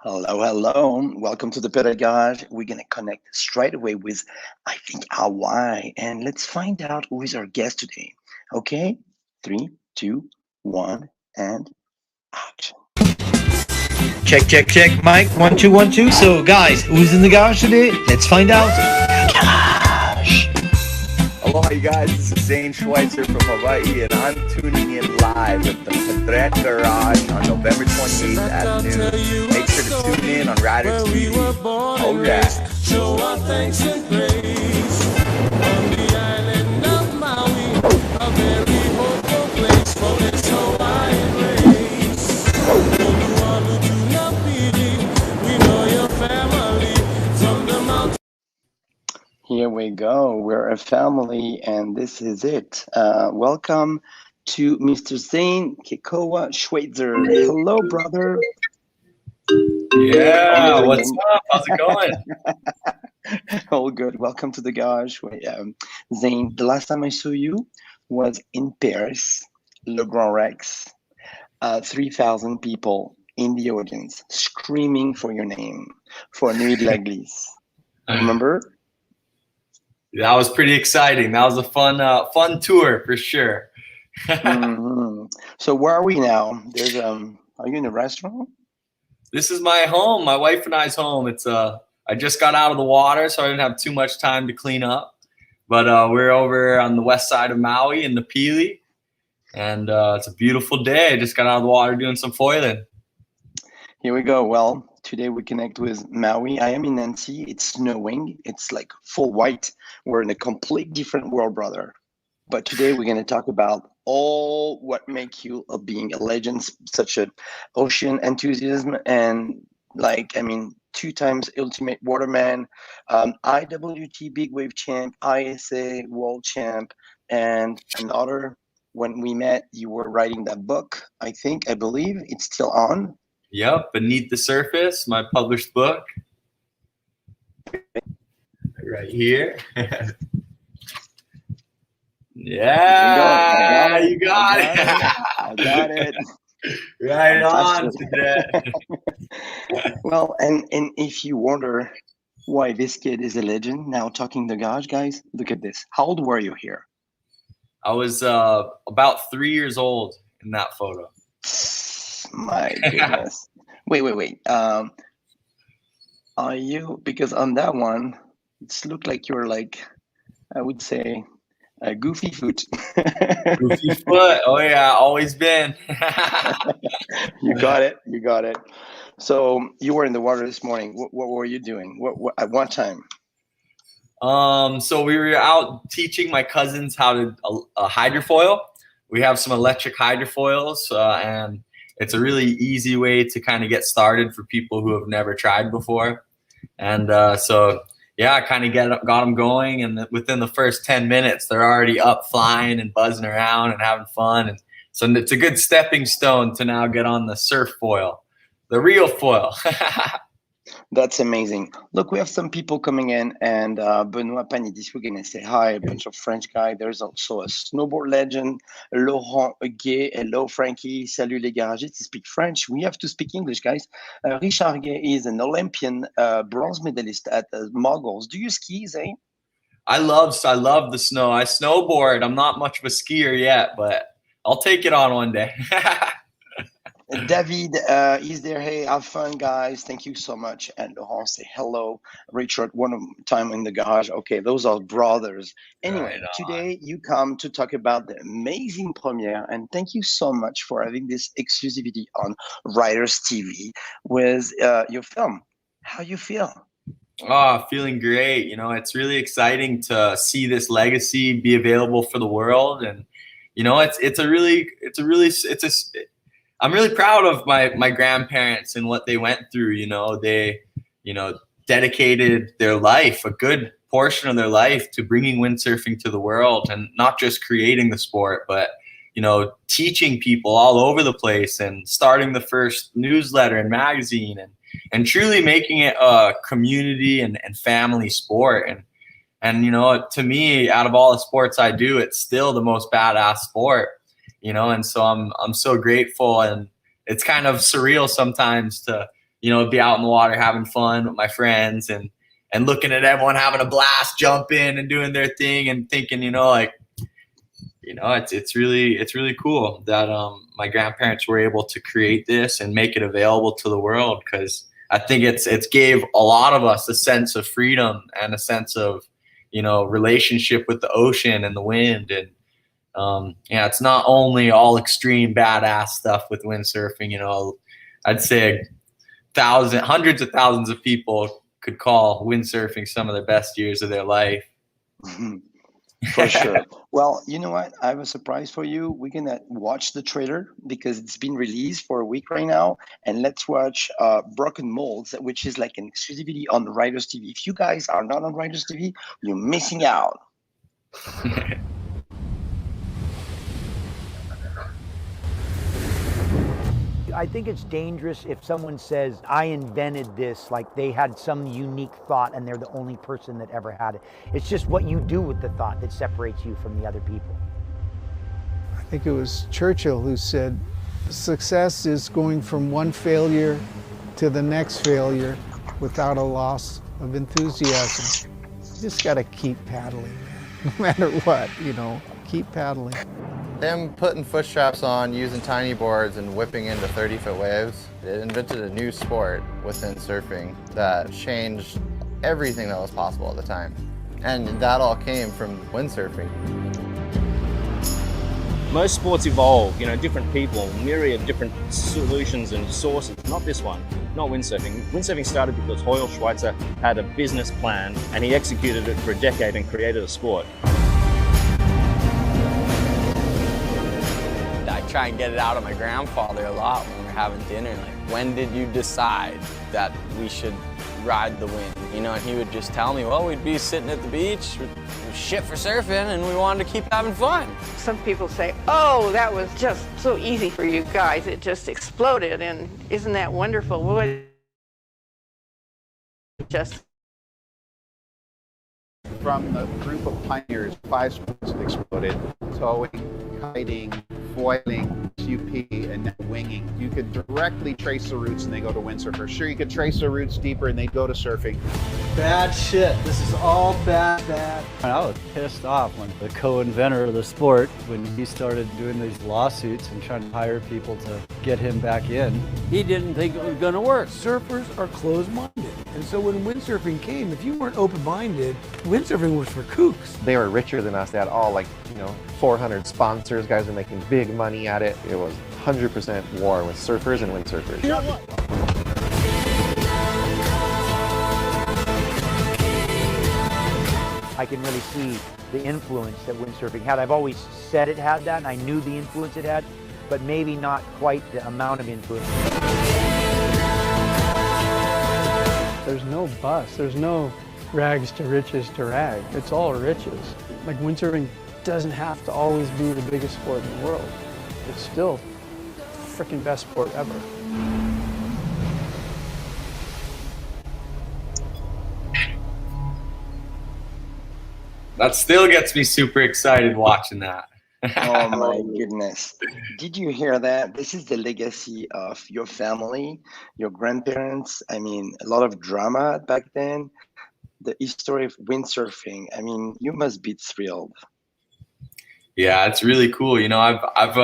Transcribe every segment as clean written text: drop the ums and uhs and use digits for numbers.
Hello, hello. Welcome to the Pedagogue. We're going to connect straight away with, I think, Hawaii. And let's find out who is our guest today. Okay? 3, 2, 1, and action. Check, check, check. Mike, 1, 2, 1, 2. So, guys, who's in the garage today? Let's find out. Gosh. Aloha, you guys. This is Zane Schweitzer from Hawaii, and I'm tuning in live at the Padret Garage on November 28th at noon. Make sure to tune in on Rider TV. Oh, yeah. Show our thanks and praise on the island of Maui, a very hopeful place for this Hawaiian race. Oluwalu to Napidi, we know your family from the mountain. Here we go. We're a family, and this is it. Welcome to Mr. Zane Kekoa Schweitzer. Hello, brother. Yeah, what's up? How's it going? All good. Welcome to the garage. Zane, the last time I saw you was in Paris, Le Grand Rex. 3,000 people in the audience screaming for your name for Nuit de la Glisse. Remember? That was pretty exciting. That was a fun tour for sure. Mm-hmm. So where are we now? There's are you in a restaurant? This is my home, my wife and I's home. It's I just got out of the water, so I didn't have too much time to clean up. But we're over on the west side of Maui in the Pili, and it's a beautiful day. I just got out of the water doing some foiling. Here we go. Well, today we connect with Maui. I am in Nancy. It's snowing. It's like full white. We're in a complete different world, brother. But today we're going to talk about all what make you being a legend, such an ocean enthusiasm, and like, I mean, 2 times ultimate waterman, IWT Big Wave Champ, ISA World Champ, and another. When we met, you were writing that book. I believe it's still on. Yep, Beneath the Surface, my published book. Right here. Yeah, you got it. I got it. Right on today. Well, and if you wonder why this kid is a legend, now talking the gosh, guys, look at this. How old were you here? I was about 3 years old in that photo. My goodness. Wait. Are you, because on that one, it looked like you're like, I would say, a goofy foot. Goofy foot. Oh yeah, always been. You got it. So you were in the water this morning. What were you doing? What at what time? So we were out teaching my cousins how to hydrofoil. We have some electric hydrofoils, and it's a really easy way to kind of get started for people who have never tried before. And so yeah, I kind of got them going, and within the first 10 minutes, they're already up flying and buzzing around and having fun. And so it's a good stepping stone to now get on the surf foil, the real foil. That's amazing. Look, we have some people coming in, and Benoit Panidis, we're going to say hi, a bunch of French guys. There's also a snowboard legend, Laurent Gay. Hello, Frankie. Salut les garagistes. You speak French. We have to speak English, guys. Richard Gay is an Olympian bronze medalist at Moguls. Do you ski, Zane? I love the snow. I snowboard. I'm not much of a skier yet, but I'll take it on one day. David is there. Hey, have fun, guys. Thank you so much. And Laurent, say hello. Richard, one time in the garage. Okay, those are brothers. Anyway, today you come to talk about the amazing premiere, and thank you so much for having this exclusivity on Riders TV with your film. How you feel? Oh, feeling great. You know, it's really exciting to see this legacy be available for the world, and you know, I'm really proud of my grandparents and what they went through. You know, they, dedicated their life, a good portion of their life, to bringing windsurfing to the world, and not just creating the sport, but, teaching people all over the place and starting the first newsletter and magazine, and truly making it a community and family sport. And, to me, out of all the sports I do, it's still the most badass sport. And so I'm so grateful, and it's kind of surreal sometimes to, be out in the water having fun with my friends and looking at everyone having a blast, jumping and doing their thing and thinking, it's really cool that my grandparents were able to create this and make it available to the world, because I think it's gave a lot of us a sense of freedom and a sense of relationship with the ocean and the wind. And it's not only all extreme badass stuff with windsurfing. I'd say hundreds of thousands of people could call windsurfing some of the best years of their life. For sure. Well, you know what? I have a surprise for you. We're going to watch the trailer because it's been released for a week right now. And let's watch Broken Molds, which is like an exclusivity on Riders TV. If you guys are not on Riders TV, you're missing out. I think it's dangerous if someone says, I invented this, like they had some unique thought and they're the only person that ever had it. It's just what you do with the thought that separates you from the other people. I think it was Churchill who said, success is going from one failure to the next failure without a loss of enthusiasm. You just got to keep paddling, man. No matter what, keep paddling. Him putting foot straps on, using tiny boards, and whipping into 30-foot waves, it invented a new sport within surfing that changed everything that was possible at the time. And that all came from windsurfing. Most sports evolve, different people, myriad different solutions and sources. Not this one, not windsurfing. Windsurfing started because Hoyle Schweitzer had a business plan and he executed it for a decade and created a sport. Try and get it out of my grandfather a lot when we're having dinner. Like, when did you decide that we should ride the wind? And he would just tell me, well, we'd be sitting at the beach with shit for surfing and we wanted to keep having fun. Some people say, oh, that was just so easy for you guys. It just exploded, and isn't that wonderful? Well, just from the group of pioneers, 5 sports have exploded: towing, kiting, foiling, UP, and then winging. You could directly trace the roots and they go to windsurfers. Sure, you could trace the roots deeper and they go to surfing. Bad shit. This is all bad. And I was pissed off when the co-inventor of the sport, when he started doing these lawsuits and trying to hire people to get him back in. He didn't think it was going to work. Surfers are closed-minded. And so when windsurfing came, if you weren't open-minded, windsurfing was for kooks. They were richer than us. They had all 400 sponsors. Guys were making big money at it. It was 100% war with surfers and windsurfers. You know what? I can really see the influence that windsurfing had. I've always said it had that, and I knew the influence it had, but maybe not quite the amount of influence. There's no bus. There's no rags to riches to rag. It's all riches. Like, windsurfing doesn't have to always be the biggest sport in the world. It's still the freaking best sport ever. That still gets me super excited watching that. Oh my goodness. Did you hear that? This is the legacy of your family, your grandparents. I mean, a lot of drama back then. The history of windsurfing. I mean, you must be thrilled. Yeah, it's really cool. I've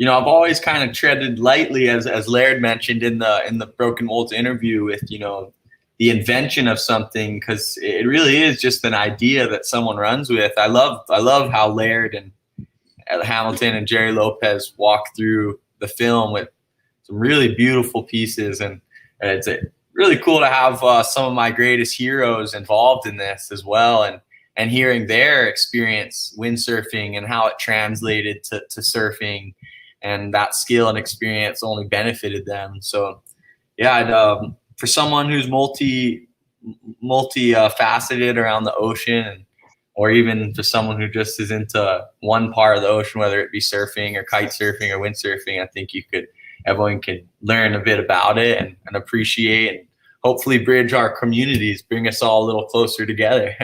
always kind of treaded lightly, as Laird mentioned in the Broken Molds interview, with the invention of something, because it really is just an idea that someone runs with. I love how Laird and Hamilton and Jerry Lopez walk through the film with some really beautiful pieces, and it's really cool to have some of my greatest heroes involved in this as well, and hearing their experience windsurfing and how it translated to surfing, and that skill and experience only benefited them. So yeah, for someone who's multi-faceted around the ocean, or even for someone who just is into one part of the ocean, whether it be surfing or kite surfing or windsurfing, I think everyone could learn a bit about it and appreciate, and hopefully bridge our communities, bring us all a little closer together.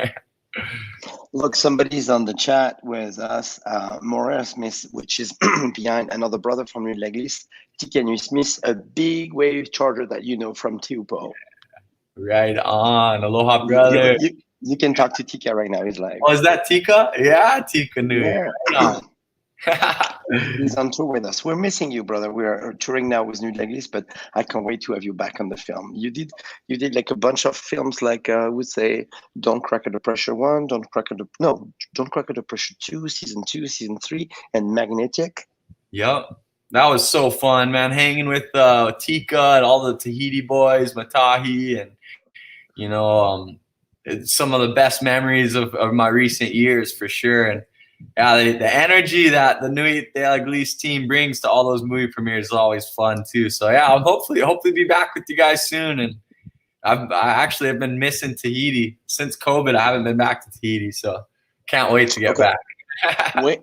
Look, somebody's on the chat with us. Moira Smith, which is behind another brother from New Leglis. TK Smith, a big wave charger that you know from Tupo. Right on. Aloha, brother. You can talk to Tika right now. He's live. Oh, is that Tika? Yeah, Tika knew. Yeah. Right on. He's on tour with us. We're missing you, brother. We're touring now with New Leglis, but I can't wait to have you back on the film. You did like a bunch of films, like I would say, Don't Crack Under Pressure 1, Don't Crack Under Pressure 2, Season 2, Season 3, and Magnetic. Yep. That was so fun, man. Hanging with Tika and all the Tahiti boys, Matahi, and it's some of the best memories of my recent years for sure. And yeah, the energy that the Nui De La Glice team brings to all those movie premieres is always fun too. So yeah, I'll hopefully be back with you guys soon. And I actually have been missing Tahiti since COVID. I haven't been back to Tahiti, so can't wait to get back. We're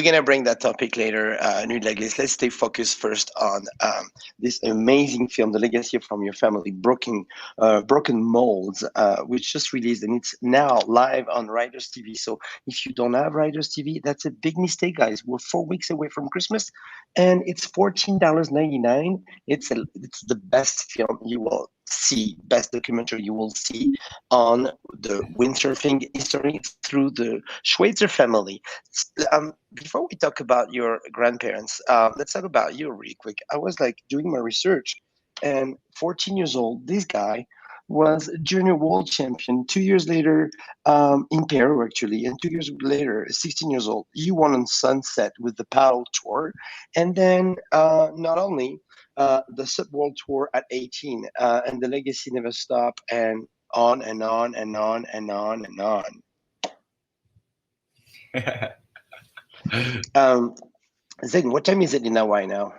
going to bring that topic later, New Leglis. Let's stay focused first on this amazing film, The Legacy from Your Family, Broken Molds, which just released, and it's now live on Riders TV. So if you don't have Riders TV, that's a big mistake, guys. We're 4 weeks away from Christmas, and it's $14.99. It's the best film you will see, best documentary you will see on the windsurfing history through the Schweitzer family. Before we talk about your grandparents, let's talk about you really quick. I was doing my research, and 14 years old, this guy was junior world champion. 2 years later, in Peru actually, and 2 years later, 16 years old, he won on Sunset with the paddle tour, and then not only the Sub World Tour at 18, and the legacy never stopped, and on and on and on and on and on. Zane, what time is it in Hawaii now?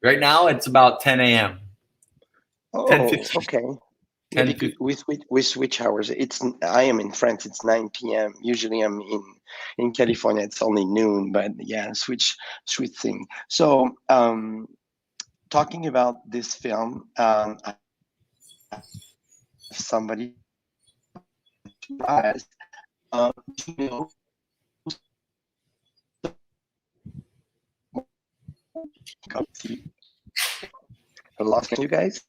Right now, it's about 10 a.m. Oh, 10:15. Okay. Yeah, because we switch hours. I am in France. It's 9 p.m. Usually I'm in California. It's only noon. But yeah, switch thing. So talking about this film, somebody asked, I lost you guys.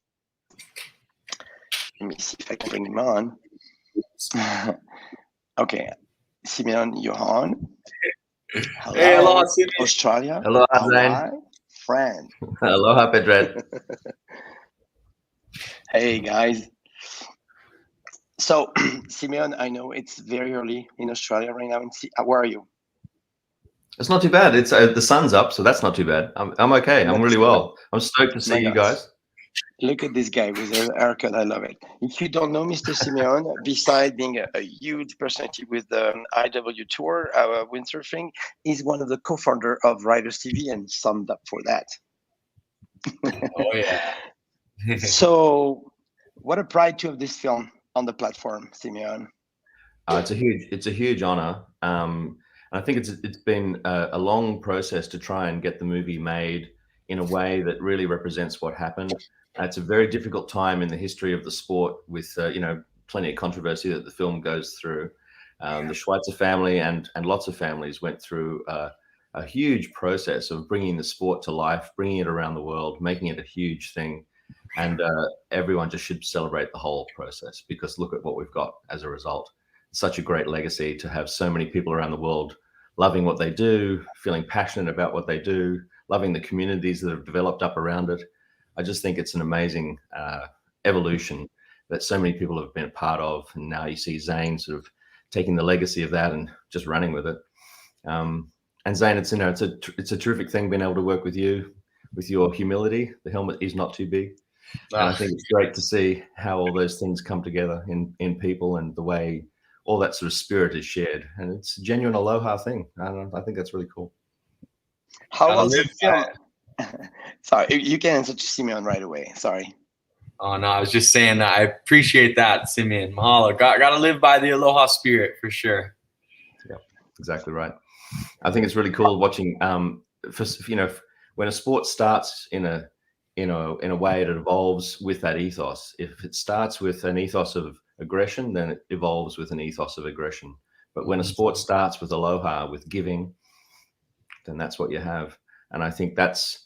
Let me see if I can bring him on. Okay, Simeon, you're on. Hello, hey, hello, Simeon. Australia. Hello, Zane. Friend. Aloha, Pedret. Hey, guys. So, Simeon, I know it's very early in Australia right now. Where are you? It's not too bad. It's the sun's up, so that's not too bad. I'm okay. I'm really well. I'm stoked to see you guys. Look at this guy with his haircut. I love it. If you don't know Mr. Simeon, besides being a huge personality with the IWT Tour, windsurfing, he's one of the co-founder of Riders TV and summed up for that. Oh, yeah. So, what a pride to have this film on the platform, Simeon. It's a huge honor. I think it's been a long process to try and get the movie made in a way that really represents what happened. It's a very difficult time in the history of the sport with plenty of controversy that the film goes through. The Schweitzer family and lots of families went through a huge process of bringing the sport to life, bringing it around the world, making it a huge thing. And everyone just should celebrate the whole process, because look at what we've got as a result. Such a great legacy to have so many people around the world loving what they do, feeling passionate about what they do, loving the communities that have developed up around it. I just think it's an amazing evolution that so many people have been a part of. And now you see Zane sort of taking the legacy of that and just running with it. And Zane, it's a terrific thing being able to work with you, with your humility. The helmet is not too big. And I think it's great to see how all those things come together in people, and the way all that sort of spirit is shared. And it's a genuine aloha thing. I think that's really cool. How was the film? Sorry, you can answer to Simeon right away. Sorry. Oh, no, I was just saying that I appreciate that, Simeon. Mahalo. Got to live by the aloha spirit for sure. Yeah, exactly right. I think it's really cool watching, when a sport starts in a way, it evolves with that ethos. If it starts with an ethos of aggression, then it evolves with an ethos of aggression. But when a sport starts with aloha, with giving, then that's what you have. And I think that's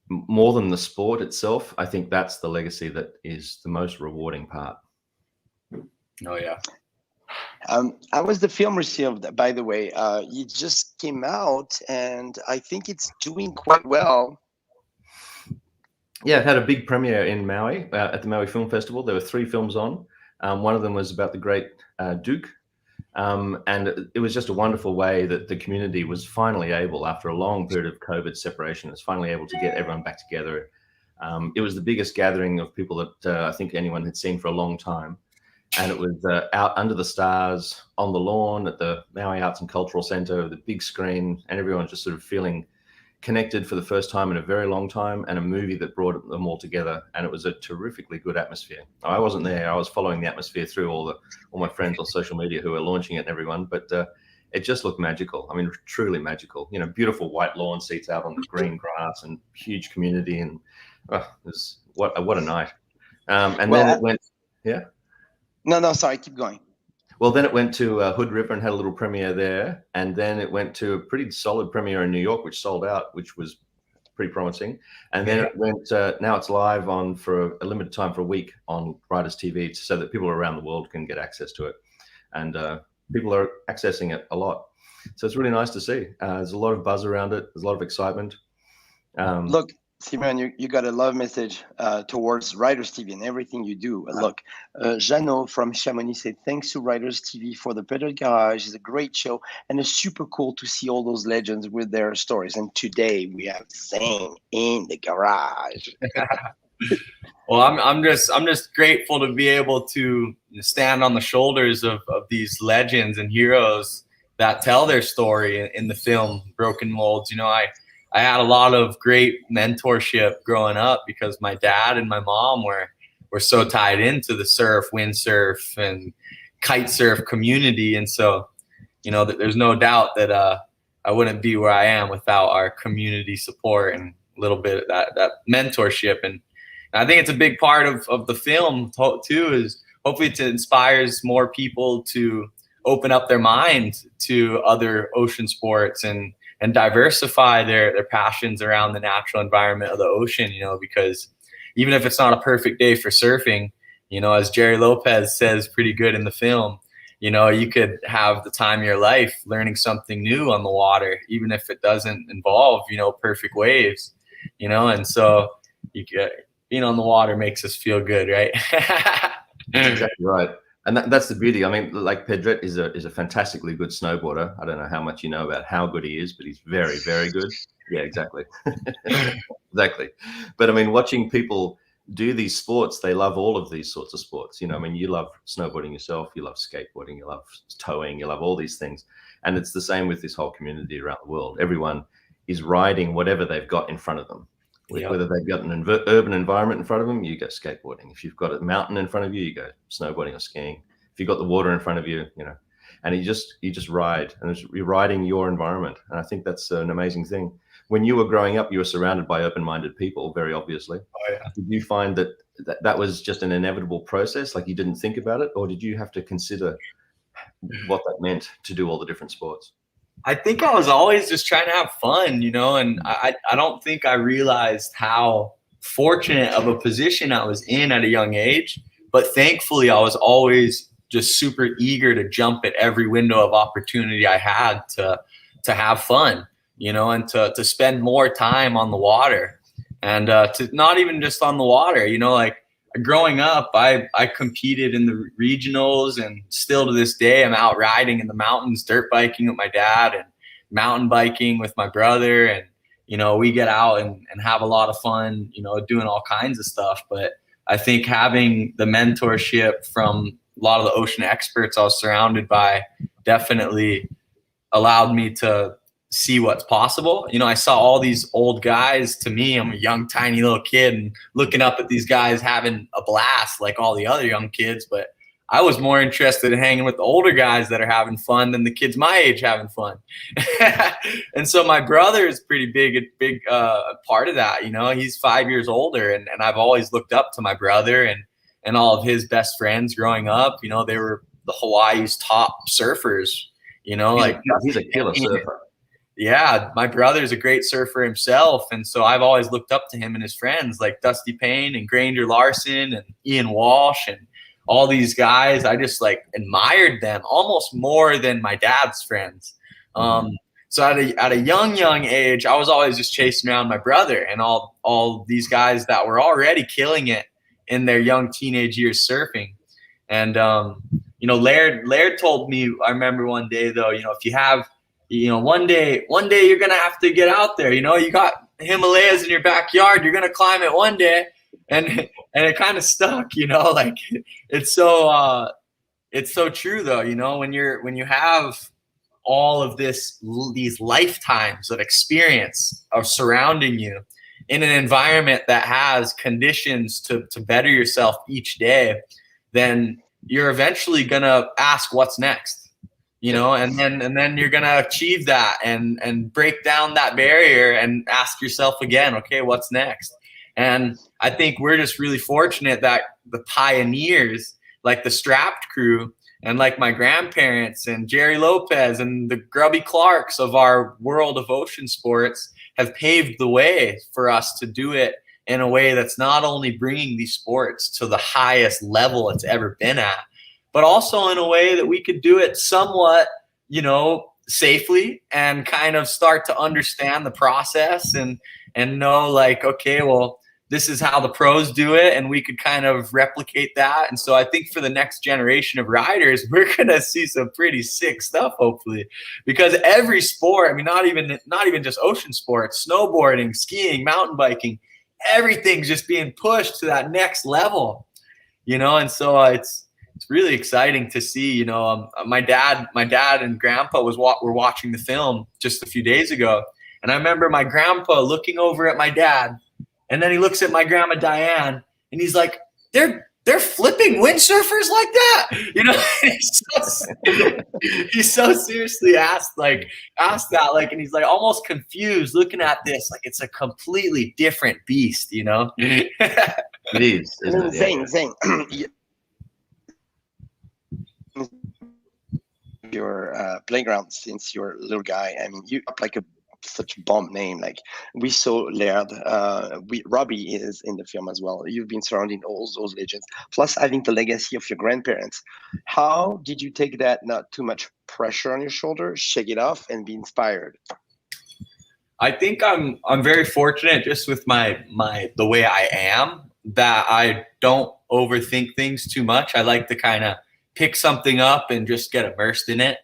more than the sport itself. I think that's the legacy that is the most rewarding part. Oh yeah. How was the film received, by the way? It just came out, and I think it's doing quite well. Yeah, it had a big premiere in Maui at the Maui Film Festival. There were 3 films on. One of them was about the great Duke. And it was just a wonderful way that the community was finally able, after a long period of COVID separation, was finally able to get everyone back together. It was the biggest gathering of people that I think anyone had seen for a long time. And it was out under the stars on the lawn at the Maui Arts and Cultural Center, the big screen, and everyone just sort of feeling connected for the first time in a very long time, and a movie that brought them all together. And it was a terrifically good atmosphere. I wasn't there. I was following the atmosphere through all my friends on social media who were launching it and everyone, but it just looked magical. I mean, truly magical. You know, beautiful white lawn seats out on the green grass and huge community, and it was what a night. And then it went, yeah. No, sorry, keep going. Well, then it went to Hood River and had a little premiere there. And then it went to a pretty solid premiere in New York, which sold out, which was pretty promising. And then it went, now it's live on for a limited time for a week on Writers TV, so that people around the world can get access to it. And people are accessing it a lot. So it's really nice to see. There's a lot of buzz around it. There's a lot of excitement. Look, Simon, you got a love message towards Writers TV and everything you do. Look, Jeannot from Chamonix said, thanks to Writers TV for the Pedal Garage. It's a great show, and it's super cool to see all those legends with their stories. And today we have Zane in the garage. Well, I'm just grateful to be able to stand on the shoulders of these legends and heroes that tell their story in the film Broken Molds. You know, I had a lot of great mentorship growing up because my dad and my mom were so tied into the surf, windsurf, and kite surf community. And so, you know, there's no doubt that I wouldn't be where I am without our community support and a little bit of that mentorship. And I think it's a big part of the film too, is hopefully it inspires more people to open up their mind to other ocean sports and diversify their passions around the natural environment of the ocean, you know, because even if it's not a perfect day for surfing, you know, as Jerry Lopez says pretty good in the film, you know, you could have the time of your life learning something new on the water, even if it doesn't involve, you know, perfect waves, you know, and so being on the water makes us feel good, right? That's exactly right. And that's the beauty. I mean, like Pedret is a fantastically good snowboarder. I don't know how much you know about how good he is, but he's very, very good. Yeah, exactly. Exactly. But I mean, watching people do these sports, they love all of these sorts of sports. You know, I mean, you love snowboarding yourself, you love skateboarding, you love towing, you love all these things. And it's the same with this whole community around the world. Everyone is riding whatever they've got in front of them. Yep. Whether they've got an urban environment in front of them, you go skateboarding. If you've got a mountain in front of you, you go snowboarding or skiing. If you've got the water in front of you, you know, and you just ride, and you're riding your environment. And I think that's an amazing thing. When you were growing up, you were surrounded by open-minded people, very obviously. Oh, yeah. Did you find that was just an inevitable process? Like you didn't think about it, or did you have to consider what that meant to do all the different sports? I think I was always just trying to have fun, you know, and I don't think I realized how fortunate of a position I was in at a young age. But thankfully, I was always just super eager to jump at every window of opportunity I had to have fun, you know, and to spend more time on the water, and to not even just on the water, you know, like growing up, I competed in the regionals, and still to this day, I'm out riding in the mountains, dirt biking with my dad and mountain biking with my brother. And, you know, we get out and have a lot of fun, you know, doing all kinds of stuff. But I think having the mentorship from a lot of the ocean experts I was surrounded by definitely allowed me to see what's possible. You know, I saw all these old guys. To me, I'm a young, tiny little kid, and looking up at these guys having a blast like all the other young kids. But I was more interested in hanging with the older guys that are having fun than the kids my age having fun. And so my brother is pretty big part of that. You know, he's 5 years older, and I've always looked up to my brother and all of his best friends growing up. You know, they were the Hawaii's top surfers. You know, like he's a killer surfer. Yeah, my brother's a great surfer himself, and so I've always looked up to him and his friends like Dusty Payne and Granger Larson and Ian Walsh and all these guys. I just like admired them almost more than my dad's friends. So at a young age, I was always just chasing around my brother and all these guys that were already killing it in their young teenage years surfing. And you know, Laird told me, I remember one day though, you know, if you have, you know, one day you're gonna have to get out there. You know, you got Himalayas in your backyard. You're gonna climb it one day, and it kind of stuck. You know, like it's so true though. You know, when you have all of these lifetimes of experience of surrounding you in an environment that has conditions to better yourself each day, then you're eventually gonna ask what's next. You know, and then you're gonna achieve that and break down that barrier and ask yourself again, okay, what's next? And I think we're just really fortunate that the pioneers, like the Strapped crew, and like my grandparents and Jerry Lopez and the Grubby Clarks of our world of ocean sports, have paved the way for us to do it in a way that's not only bringing these sports to the highest level it's ever been at, but also in a way that we could do it somewhat, you know, safely and kind of start to understand the process and know like, okay, well, this is how the pros do it, and we could kind of replicate that. And so I think for the next generation of riders, we're going to see some pretty sick stuff, hopefully, because every sport, I mean, not even just ocean sports, snowboarding, skiing, mountain biking, everything's just being pushed to that next level, you know? And so it's really exciting to see, you know, my dad and grandpa were watching the film just a few days ago. And I remember my grandpa looking over at my dad, and then he looks at my grandma Diane, and he's like, they're flipping windsurfers like that, you know? He so seriously asked that, like, and he's like almost confused looking at this, like it's a completely different beast, you know? It is, isn't it? Zane, your playground since you're a little guy. I mean, you have like such a bomb name. Like we saw Laird, Robbie is in the film as well. You've been surrounding all those legends. Plus, I think the legacy of your grandparents. How did you take that? Not too much pressure on your shoulders, shake it off, and be inspired. I think I'm very fortunate just with the way I am, that I don't overthink things too much. I like to kind of pick something up and just get immersed in it.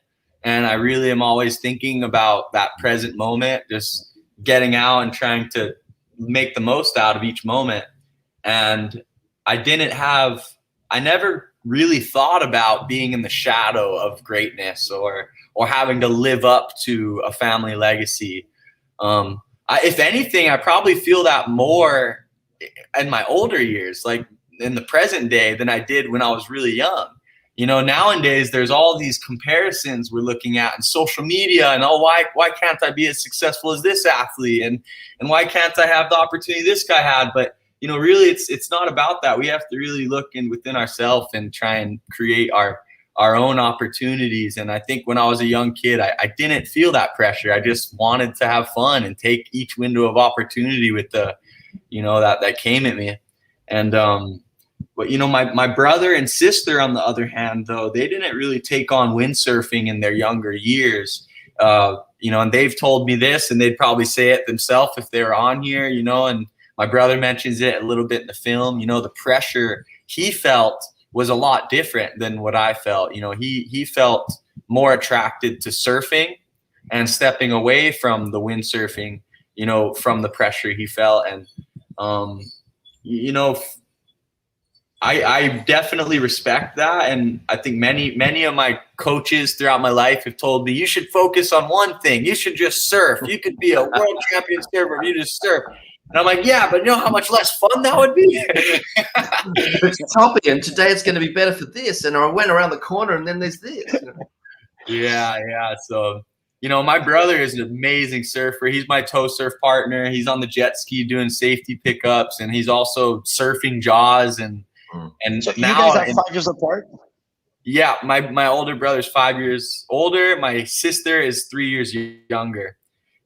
And I really am always thinking about that present moment, just getting out and trying to make the most out of each moment. And I never really thought about being in the shadow of greatness or having to live up to a family legacy. If anything, I probably feel that more in my older years, like in the present day, than I did when I was really young. You know, nowadays there's all these comparisons we're looking at in social media, and why can't I be as successful as this athlete, and why can't I have the opportunity this guy had? But you know, really, it's not about that. We have to really look within ourselves and try and create our own opportunities. And I think when I was a young kid, I didn't feel that pressure. I just wanted to have fun and take each window of opportunity with the, you know, that came at me. And but, you know, my brother and sister, on the other hand, though, they didn't really take on windsurfing in their younger years. You know, and they've told me this, and they'd probably say it themselves if they were on here, you know, and my brother mentions it a little bit in the film. You know, the pressure he felt was a lot different than what I felt. You know, he felt more attracted to surfing and stepping away from the windsurfing, you know, from the pressure he felt. And, you know, I definitely respect that, and I think many of my coaches throughout my life have told me, you should focus on one thing. You should just surf. You could be a world champion surfer if you just surf. And I'm like, yeah, but you know how much less fun that would be? It's toppy, and today it's going to be better for this, and I went around the corner, and then there's this. Yeah. So, you know, my brother is an amazing surfer. He's my tow surf partner. He's on the jet ski doing safety pickups, and he's also surfing Jaws. And So now, you guys are 5 years apart? Yeah, my older brother's 5 years older. My sister is 3 years younger.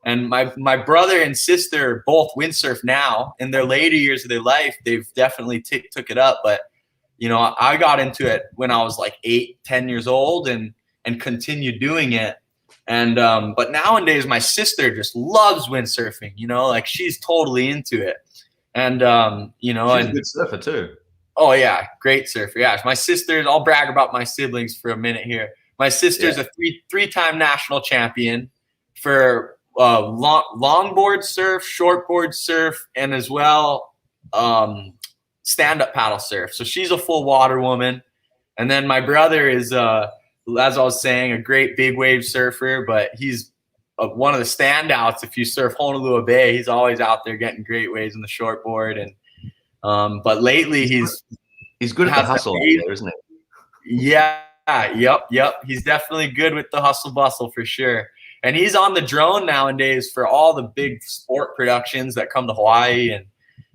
And my brother and sister both windsurf now. In their later years of their life, they've definitely took it up. But, you know, I got into it when I was like 8, 10 years old and continued doing it. And but nowadays, my sister just loves windsurfing, you know, like she's totally into it. And, you know, She's a good surfer too. Oh yeah, great surfer. Yeah, my sister's. I'll brag about my siblings for a minute here. My sister's a three-time national champion for longboard surf, shortboard surf, and as well stand-up paddle surf. So she's a full water woman. And then my brother is, as I was saying, a great big wave surfer, but he's one of the standouts. If you surf Honolulu Bay, he's always out there getting great waves on the shortboard. And but lately he's good at the hustle, isn't he? Yeah, yep. He's definitely good with the hustle bustle for sure. And he's on the drone nowadays for all the big sport productions that come to Hawaii. And,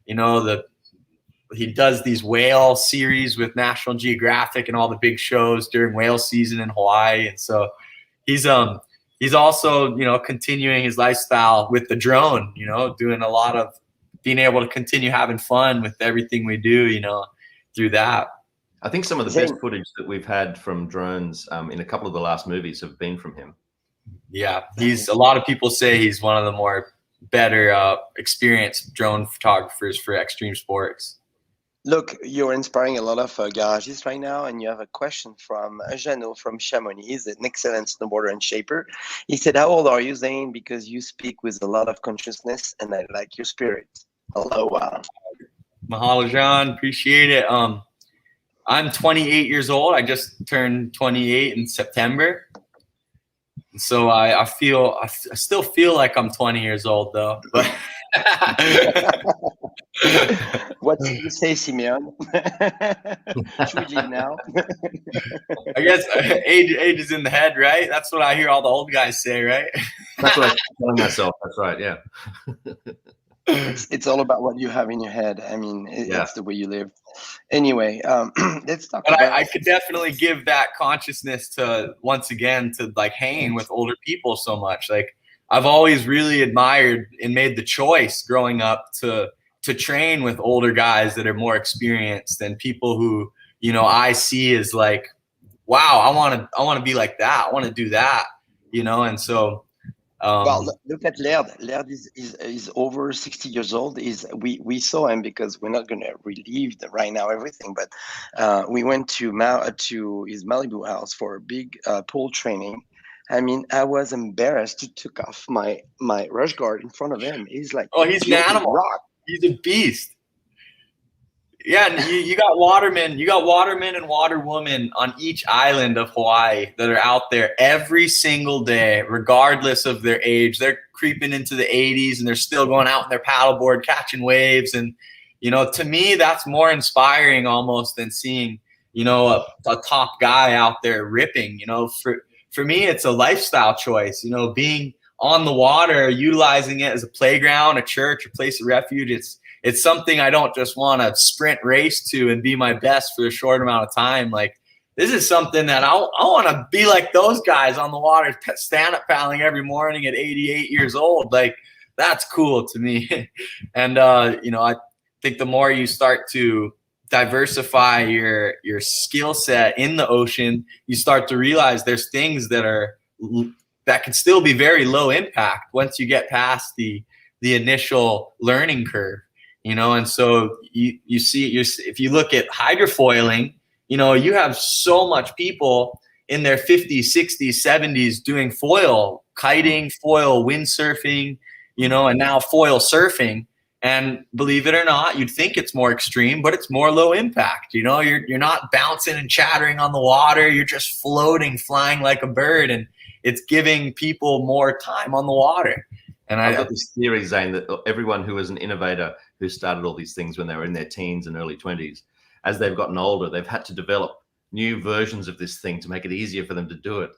you know, he does these whale series with National Geographic and all the big shows during whale season in Hawaii. And so he's also, you know, continuing his lifestyle with the drone, you know, doing a lot of being able to continue having fun with everything we do, you know, through that. I think some of the best footage that we've had from drones in a couple of the last movies have been from him. Yeah, a lot of people say he's one of the more better experienced drone photographers for extreme sports. Look, you're inspiring a lot of garages right now, and you have a question from Jano from Chamonix. He's an excellent snowboarder and shaper. He said, how old are you, Zane? Because you speak with a lot of consciousness, and I like your spirit. Hello. Mahalo, John. Appreciate it. I'm 28 years old. I just turned 28 in September. So I still feel like I'm 20 years old, though. But what do you say, Simeon? Should we leave now? I guess age is in the head, right? That's what I hear all the old guys say, right? That's what I'm telling myself. That's right. Yeah. It's all about what you have in your head. I mean, it's the way you live. Anyway, let's talk but about. I could definitely give that consciousness to once again to like hanging with older people so much. Like I've always really admired and made the choice growing up to train with older guys that are more experienced and people who, you know, I see as like, wow, I want to be like that. I want to do that, you know, and so. Well, look at Laird. Laird is over 60 years old. We saw him because we're not going to relieve right now everything, but we went to his Malibu house for a big pool training. I mean, I was embarrassed to take off my rush guard in front of him. He's like, oh, he's an animal. Rock. He's a beast. Yeah, and you got Waterman, and Waterwoman on each island of Hawaii that are out there every single day, regardless of their age. They're creeping into the 80s and they're still going out in their paddleboard, catching waves. And, you know, to me, that's more inspiring almost than seeing, you know, a top guy out there ripping. You know, for me, it's a lifestyle choice, you know, being on the water, utilizing it as a playground, a church, a place of refuge. It's something I don't just want to sprint race to and be my best for a short amount of time. Like this is something that I want to be like those guys on the water, stand up paddling every morning at 88 years old. Like that's cool to me. And, you know, I think the more you start to diversify your skill set in the ocean, you start to realize there's things that can still be very low impact once you get past the initial learning curve. You know, and so you see, if you look at hydrofoiling, you know, you have so much people in their 50s, 60s, 70s doing foil, kiting, foil, windsurfing, you know, and now foil surfing. And believe it or not, you'd think it's more extreme, but it's more low impact. You know, you're not bouncing and chattering on the water. You're just floating, flying like a bird, and it's giving people more time on the water. And I've got this theory, Zane, that everyone who was an innovator who started all these things when they were in their teens and early 20s, as they've gotten older, they've had to develop new versions of this thing to make it easier for them to do it.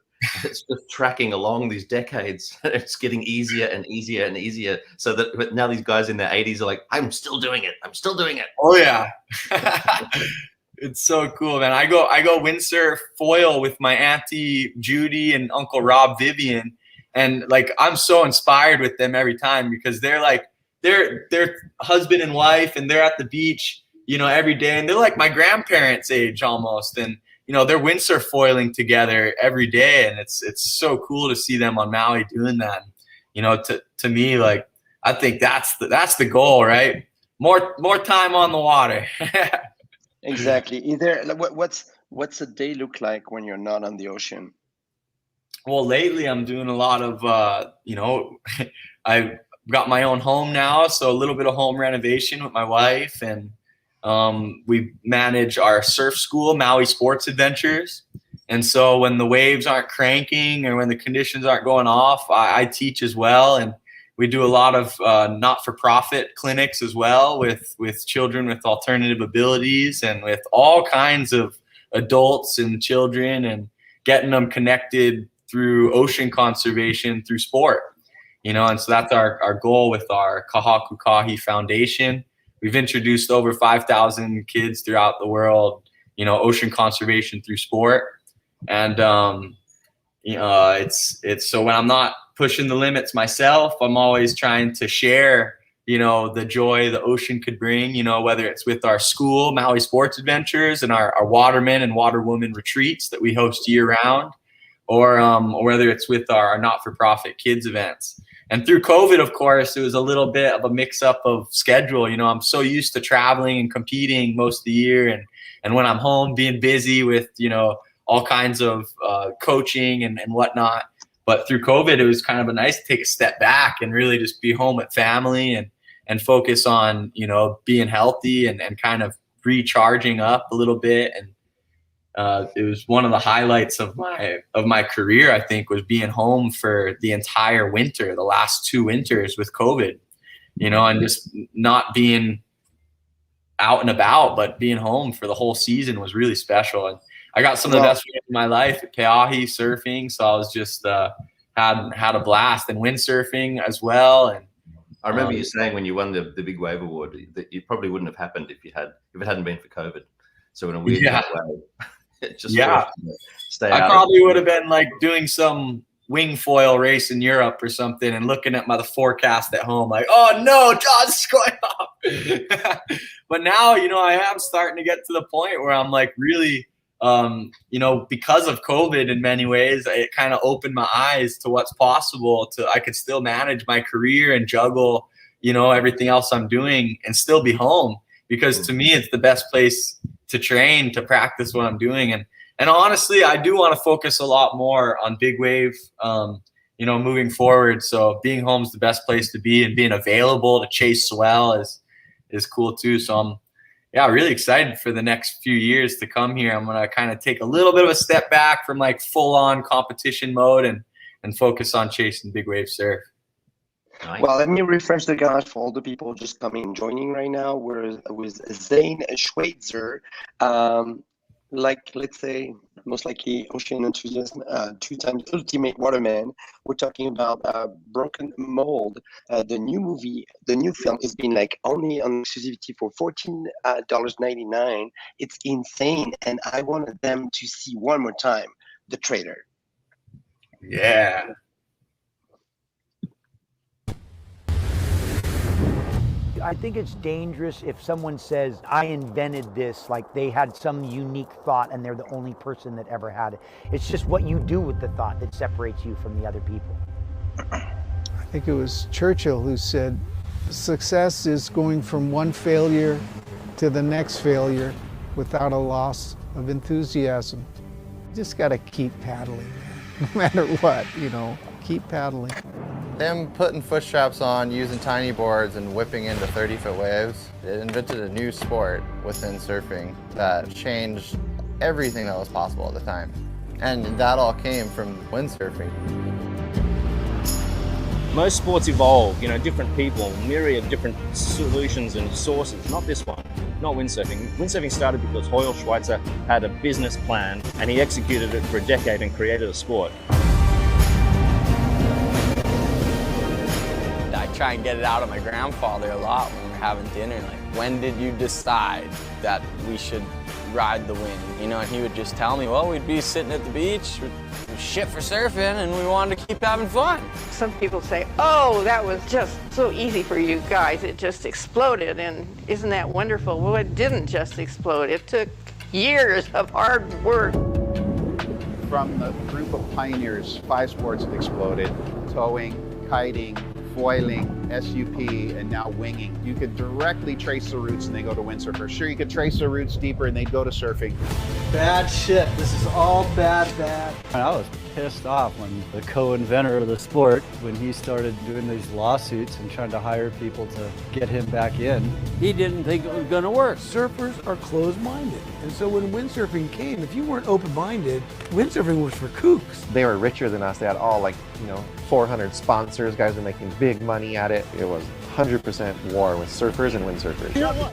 It's just tracking along these decades. It's getting easier and easier and easier. So that now these guys in their 80s are like, I'm still doing it. I'm still doing it. Oh, yeah. It's so cool, man. I go windsurf foil with my auntie Judy and Uncle Rob Vivian, and like I'm so inspired with them every time because they're like they're husband and wife, and they're at the beach, you know, every day, and they're like my grandparents' age almost, and you know they're windsurf foiling together every day, and it's so cool to see them on Maui doing that. You know, to me, like I think that's the goal, right? More time on the water. Exactly. Either what's a day look like when you're not on the ocean? Well, lately I'm doing a lot of, you know, I've got my own home now, so a little bit of home renovation with my wife, and we manage our surf school, Maui Sports Adventures. And so when the waves aren't cranking or when the conditions aren't going off, I teach as well. And we do a lot of not-for-profit clinics as well with children with alternative abilities and with all kinds of adults and children, and getting them connected through ocean conservation through sport. You know, and so that's our goal with our Kahaku Kahi Foundation. We've introduced over 5,000 kids throughout the world, you know, ocean conservation through sport. And you know, it's so when I'm not pushing the limits myself, I'm always trying to share, you know, the joy the ocean could bring, you know, whether it's with our school, Maui Sports Adventures, and our Waterman and Waterwoman retreats that we host year round, or whether it's with our not-for-profit kids events. And through COVID, of course, it was a little bit of a mix-up of schedule. You know, I'm so used to traveling and competing most of the year, and when I'm home, being busy with, you know, all kinds of coaching and whatnot. But through COVID, it was kind of nice to take a step back and really just be home with family and focus on, you know, being healthy and kind of recharging up a little bit. And it was one of the highlights of my career, I think, was being home for the entire winter, the last 2 winters with COVID, you know, and just not being out and about, but being home for the whole season was really special. And I got some of the best friends in my life at Keahi surfing, so I was just had a blast, and windsurfing as well. And I remember you saying when you won the Big Wave Award that it probably wouldn't have happened if it hadn't been for COVID. So in a weird way, it just stay out. I probably would have been like doing some wing foil race in Europe or something, and looking at the forecast at home like, oh no, John's going off. But now, you know, I am starting to get to the point where I'm like really. You know, because of COVID, in many ways, it kind of opened my eyes to what's possible. I could still manage my career and juggle, you know, everything else I'm doing and still be home, because to me, it's the best place to train, to practice what I'm doing. And honestly, I do want to focus a lot more on big wave, you know, moving forward. So being home is the best place to be, and being available to chase swell is cool too. So I'm really excited for the next few years to come here. I'm going to kind of take a little bit of a step back from like full on competition mode and focus on chasing big wave surf. Nice. Well, let me refresh the guys for all the people just coming and joining right now. We're with Zane Schweitzer, like, let's say, most likely ocean enthusiast, 2 times ultimate waterman. We're talking about Broken Mold. The new movie, the new film is being like only on exclusivity for $14.99. It's insane. And I wanted them to see one more time the trailer. Yeah. I think it's dangerous if someone says, I invented this, like they had some unique thought and they're the only person that ever had it. It's just what you do with the thought that separates you from the other people. I think it was Churchill who said, success is going from one failure to the next failure without a loss of enthusiasm. You just got to keep paddling, man. No matter what, you know, keep paddling. Him putting foot straps on, using tiny boards, and whipping into 30-foot waves, it invented a new sport within surfing that changed everything that was possible at the time. And that all came from windsurfing. Most sports evolve, you know, different people, myriad different solutions and sources, not this one, not windsurfing. Windsurfing started because Schweitzer had a business plan and he executed it for a decade and created a sport. I try and get it out of my grandfather a lot when we're having dinner. Like, when did you decide that we should ride the wind, you know, and he would just tell me, well, we'd be sitting at the beach with shit for surfing and we wanted to keep having fun. Some people say, oh, that was just so easy for you guys. It just exploded, and isn't that wonderful? Well, it didn't just explode. It took years of hard work. From the group of pioneers, 5 sports have exploded: towing, kiting, foiling, SUP, and now winging. You could directly trace the roots and they go to windsurfers. Sure, you could trace the roots deeper and they'd go to surfing. Bad shit. This is all bad. And I was pissed off when the co-inventor of the sport, when he started doing these lawsuits and trying to hire people to get him back in. He didn't think it was going to work. Surfers are closed-minded. And so when windsurfing came, if you weren't open-minded, windsurfing was for kooks. They were richer than us. They had all 400 sponsors. Guys were making big money at it. It was 100% war with surfers and windsurfers. You know what?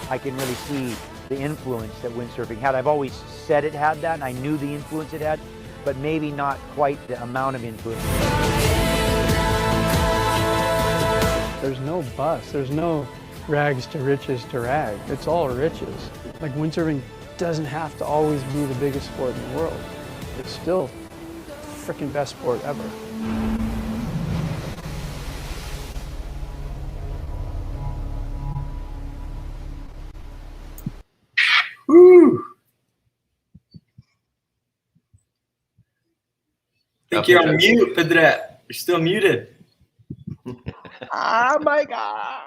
I can really see the influence that windsurfing had. I've always said it had that, and I knew the influence it had, but maybe not quite the amount of influence. There's no bus. There's no rags to riches to rag. It's all riches. Like, windsurfing doesn't have to always be the biggest sport in the world. It's still the freaking best sport ever. Woo! I think you're on mute, Pedret. You're still muted. Oh my gosh.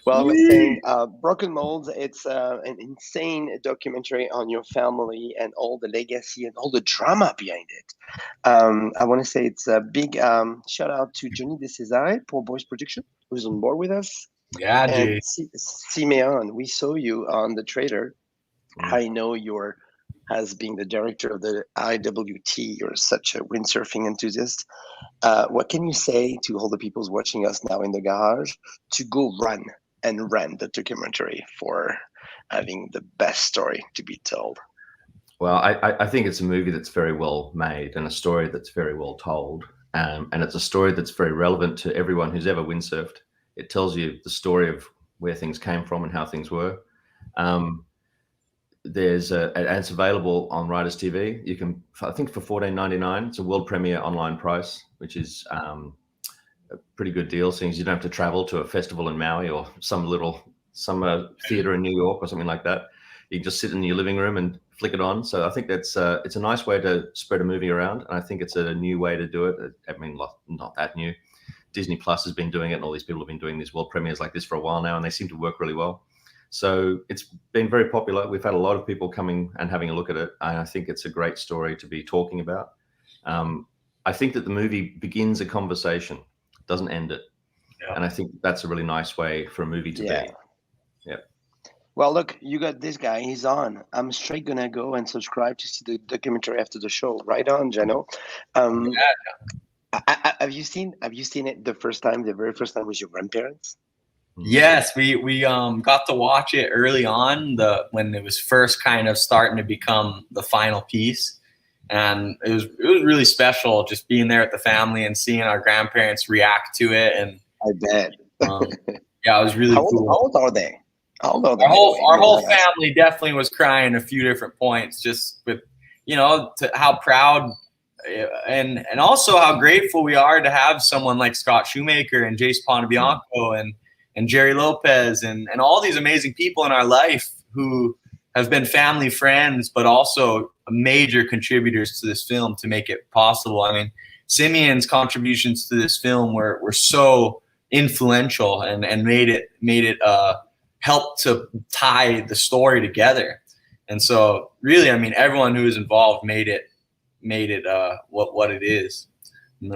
Well, I was saying, Broken Molds, it's an insane documentary on your family and all the legacy and all the drama behind it. I want to say it's a big shout out to Johnny DeCesare, Poor Boys Production, who's on board with us. Yeah, and dude. Simeon, we saw you on the trailer. I know you're, as being the director of the IWT, you're such a windsurfing enthusiast. What can you say to all the people watching us now in the garage to go run the documentary for having the best story to be told? Well, I think it's a movie that's very well made and a story that's very well told. And it's a story that's very relevant to everyone who's ever windsurfed. It tells you the story of where things came from and how things were. And it's available on Riders TV. You can, I think, for $14.99. It's a world premiere online price, which is a pretty good deal, seeing as you don't have to travel to a festival in Maui or some theater in New York or something like that. You can just sit in your living room and flick it on. So I think that's it's a nice way to spread a movie around, and I think it's a new way to do it. I mean, not that new. Disney Plus has been doing it, and all these people have been doing these world premieres like this for a while now, and they seem to work really well. So it's been very popular. We've had a lot of people coming and having a look at it, and I think it's a great story to be talking about. I think that the movie begins a conversation, doesn't end it. Yeah. And I think that's a really nice way for a movie to be. Yeah. Well, look, you got this guy. He's on. I'm straight gonna go and subscribe to see the documentary after the show. Right on, Jano. Have you seen it the very first time with your grandparents? Yes, we got to watch it early on, when it was first kind of starting to become the final piece, and it was really special just being there at the family and seeing our grandparents react to it. And I bet. Yeah, it was really cool. How old are they? Our whole family definitely was crying a few different points, just with to how proud and also how grateful we are to have someone like Scott Shoemaker and Jace Pontebianco and Jerry Lopez and all these amazing people in our life who have been family friends, but also major contributors to this film to make it possible. I mean, Simeon's contributions to this film were so influential and made it help to tie the story together. And so really, I mean, everyone who was involved made it what it is.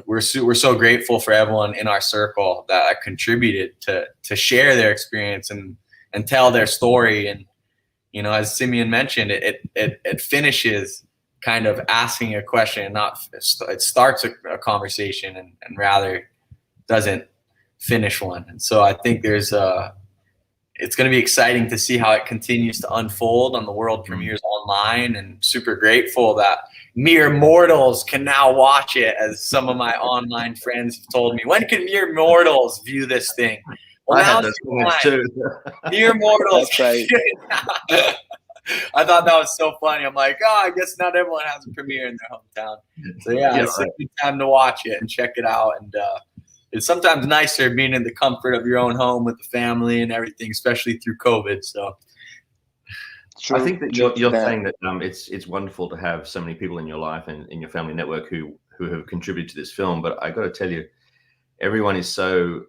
We're so grateful for everyone in our circle that contributed to share their experience and tell their story. And as Simeon mentioned, it finishes kind of asking a question, it starts a conversation and rather doesn't finish one. And so I think it's going to be exciting to see how it continues to unfold on the world premieres online, and super grateful that mere mortals can now watch it, as some of my online friends have told me. When can mere mortals view this thing? Well, I had now those comments too. mere mortals. That's right. I thought that was so funny. I'm like, oh, I guess not everyone has a premiere in their hometown. So yeah, it's a good time to watch it and check it out. And it's sometimes nicer being in the comfort of your own home with the family and everything, especially through COVID. So I think that you're saying that it's wonderful to have so many people in your life and in your family network who have contributed to this film. But I got to tell you, everyone is so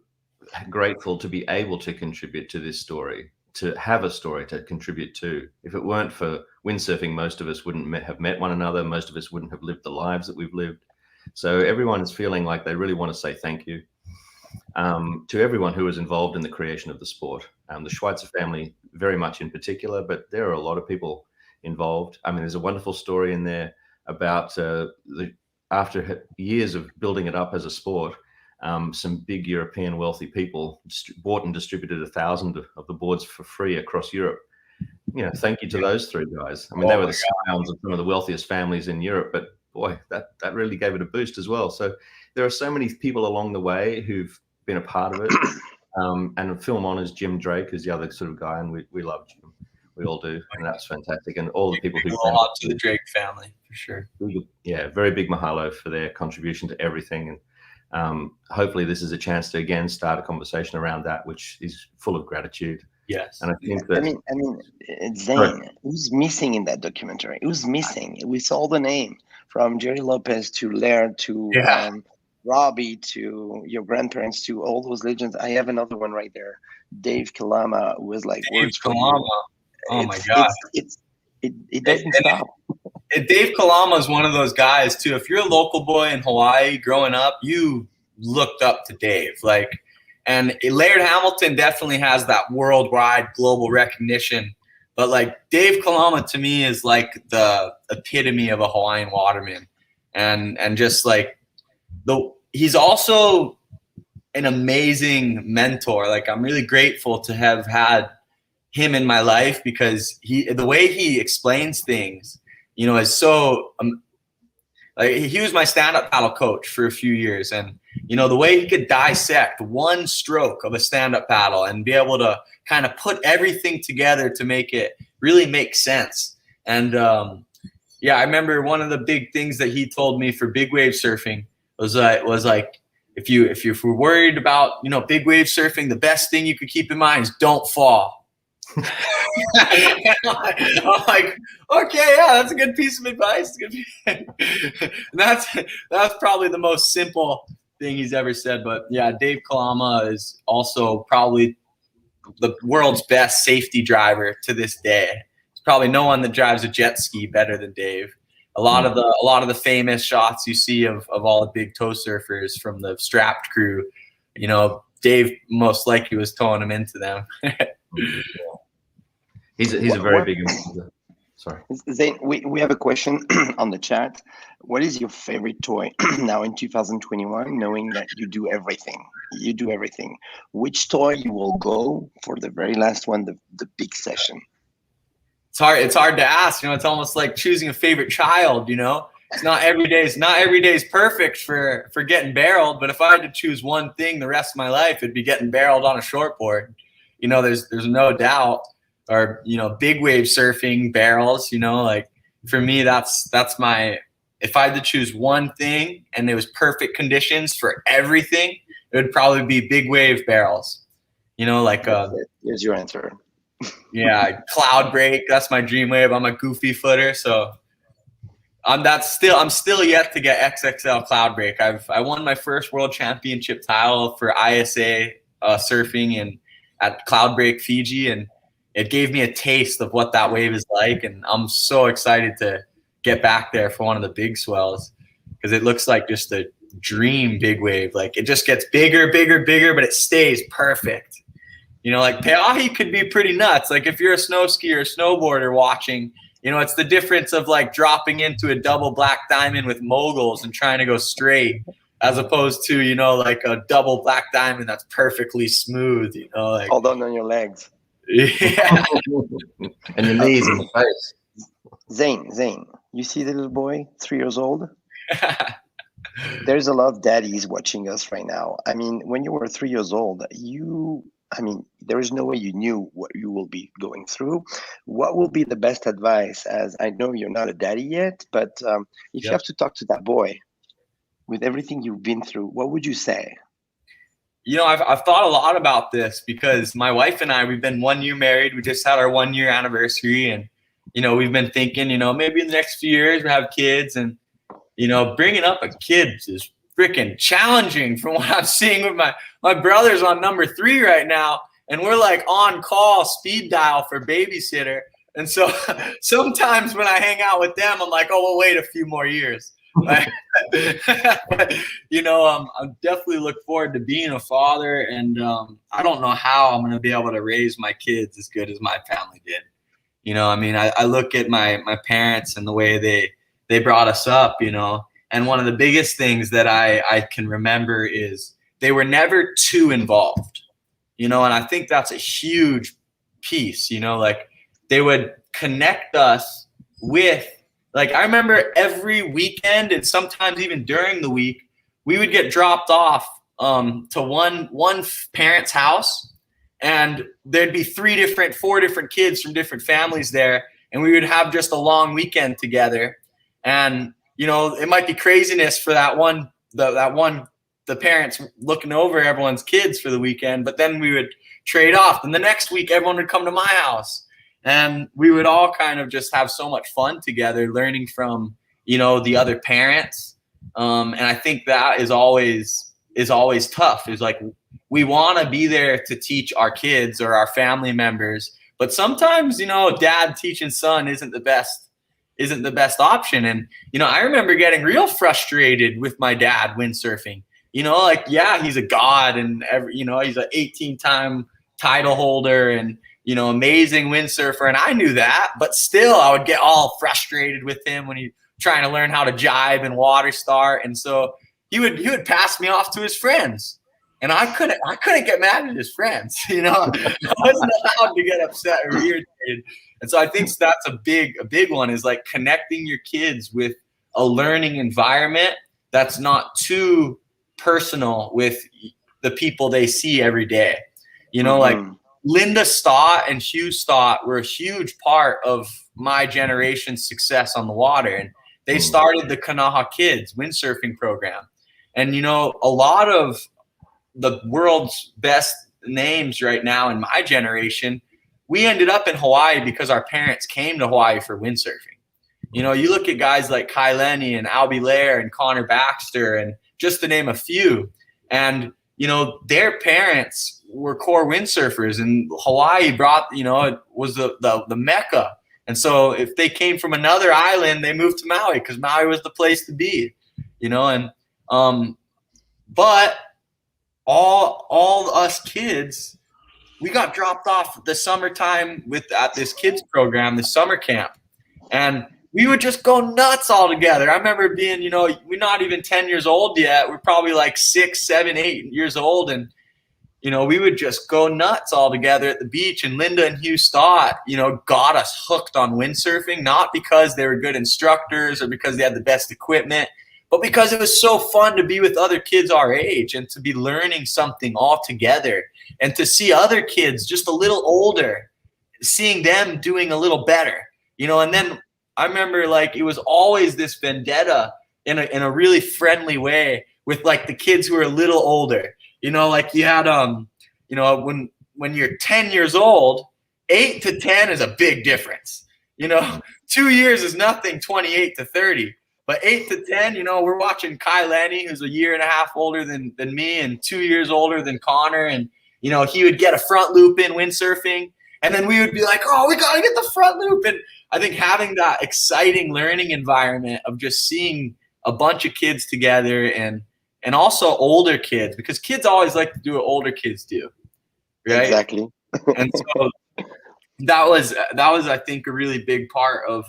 grateful to be able to contribute to this story, to have a story to contribute to. If it weren't for windsurfing, most of us wouldn't have met one another. Most of us wouldn't have lived the lives that we've lived. So everyone is feeling like they really want to say thank you to everyone who was involved in the creation of the sport. The Schweitzer family very much in particular, but there are a lot of people involved. I mean, there's a wonderful story in there about after years of building it up as a sport, some big European wealthy people bought and distributed 1,000 of the boards for free across Europe. You know, thank you to those three guys. I mean, they were the scions of some of the wealthiest families in Europe, but boy, that really gave it a boost as well. So there are so many people along the way who've been a part of it. And the film honors Jim Drake is the other sort of guy, and we love Jim. We all do, and that's fantastic. And all the people who belong to the Drake family for sure. Yeah, very big mahalo for their contribution to everything. And hopefully this is a chance to again start a conversation around that, which is full of gratitude. Yes. And I think that I mean, Zane, who's missing in that documentary? Who's missing? We saw the name from Jerry Lopez to Laird to Robbie to your grandparents to all those legends. I have another one right there. Dave Kalama was like Dave Kalama. Oh my God. It doesn't stop. Dave Kalama is one of those guys too. If you're a local boy in Hawaii growing up, you looked up to Dave. And Laird Hamilton definitely has that worldwide global recognition. But like Dave Kalama to me is like the epitome of a Hawaiian waterman. And just like he's also an amazing mentor. Like I'm really grateful to have had him in my life because the way he explains things, you know, is so like he was my stand-up paddle coach for a few years, and you know the way he could dissect one stroke of a stand-up paddle and be able to kind of put everything together to make it really make sense. And yeah, I remember one of the big things that he told me for big wave surfing was like if you're worried about, you know, big wave surfing, the best thing you could keep in mind is don't fall. I'm like, okay, yeah, that's a good piece of advice. That's probably the most simple thing he's ever said. But yeah, Dave Kalama is also probably the world's best safety driver to this day. There's probably no one that drives a jet ski better than Dave. A lot of the famous shots you see of all the big tow surfers from the strapped crew, you know, Dave most likely was towing them into them. He's a very big. Sorry, Zane, we have a question on the chat. What is your favorite toy now in 2021? Knowing that you do everything, which toy you will go for the very last one, the big session? It's hard to ask. You know, it's almost like choosing a favorite child. You know, it's not every day's perfect for getting barreled. But if I had to choose one thing the rest of my life, it'd be getting barreled on a shortboard. You know, there's no doubt. Or, you know, big wave surfing barrels, you know, like for me, that's my, if I had to choose one thing and it was perfect conditions for everything, it would probably be big wave barrels, you know, like, here's your answer. Yeah. Cloud break. That's my dream wave. I'm a goofy footer. So I'm still yet to get XXL cloud break. I won my first world championship title for ISA surfing at Cloud Break Fiji, and it gave me a taste of what that wave is like, and I'm so excited to get back there for one of the big swells because it looks like just a dream big wave. Like it just gets bigger, but it stays perfect. You know, like Pe'ahi could be pretty nuts. Like if you're a snow skier or snowboarder watching, you know, it's the difference of like dropping into a double black diamond with moguls and trying to go straight as opposed to, you know, like a double black diamond that's perfectly smooth, you know, like hold on your legs. Yeah. And your knees in the face. Zane, You see the little boy, 3 years old? There's a lot of daddies watching us right now. I mean, when you were 3 years old, there is no way you knew what you will be going through. What will be the best advice? As I know you're not a daddy yet, but if you Yep. have to talk to that boy with everything you've been through, what would you say? You know, I've thought a lot about this because my wife and I, we've been 1 year married. We just had our 1 year anniversary, and you know, we've been thinking, you know, maybe in the next few years we have kids, and you know, bringing up a kid is freaking challenging from what I'm seeing with my brother's on number 3 right now, and we're like on call speed dial for babysitter. And so sometimes when I hang out with them, I'm like, oh, we'll wait a few more years. You know, I definitely look forward to being a father, and I don't know how I'm going to be able to raise my kids as good as my family did. You know, I mean, I look at my parents and the way they brought us up, you know, and one of the biggest things that I can remember is they were never too involved, you know, and I think that's a huge piece, you know, like they would connect us with, like, I remember every weekend and sometimes even during the week, we would get dropped off to one parent's house, and there'd be 4 different kids from different families there, and we would have just a long weekend together. And you know, it might be craziness for the parents looking over everyone's kids for the weekend, but then we would trade off, and the next week everyone would come to my house, and we would all kind of just have so much fun together, learning from, you know, the other parents. And I think that is always tough. Is like, we want to be there to teach our kids or our family members, but sometimes, you know, dad teaching son isn't the best option. And you know, I remember getting real frustrated with my dad windsurfing. You know, like, yeah, he's a god, and you know, he's an 18-time title holder, and you know, amazing windsurfer, and I knew that, but still I would get all frustrated with him when he trying to learn how to jibe and water start. And so he would pass me off to his friends, and I couldn't get mad at his friends. You know, I wasn't allowed to get upset or irritated. And so I think that's a big one, is like connecting your kids with a learning environment that's not too personal with the people they see every day. You know, like Linda Stott and Hugh Stott were a huge part of my generation's success on the water. And they started the Kanaha Kids windsurfing program. And, you know, a lot of the world's best names right now in my generation, we ended up in Hawaii because our parents came to Hawaii for windsurfing. You know, you look at guys like Kai Lenny and Albie Lair and Connor Baxter, and just to name a few. And, you know, their parents were core windsurfers, and Hawaii brought, you know, it was the Mecca. And so if they came from another island, they moved to Maui because Maui was the place to be, you know. And but all us kids, we got dropped off the summertime at this kids program, the summer camp, and we would just go nuts all together. I remember being, you know, we're not even 10 years old yet. We're probably like 6, 7, 8 years old, and you know, we would just go nuts all together at the beach. And Linda and Hugh Stott, you know, got us hooked on windsurfing, not because they were good instructors or because they had the best equipment, but because it was so fun to be with other kids our age and to be learning something all together, and to see other kids just a little older, seeing them doing a little better, you know. And then I remember, like, it was always this vendetta in a really friendly way with like the kids who were a little older. You know, like you had, you know, when you're 10 years old, 8 to 10 is a big difference. You know, 2 years is nothing, 28 to 30. But 8 to 10, you know, we're watching Kai Lenny, who's a year and a half older than me and 2 years older than Connor. And, you know, he would get a front loop in windsurfing. And then we would be like, oh, we got to get the front loop. And I think having that exciting learning environment of just seeing a bunch of kids together, and also older kids, because kids always like to do what older kids do, right? Exactly. And so that was I think a really big part of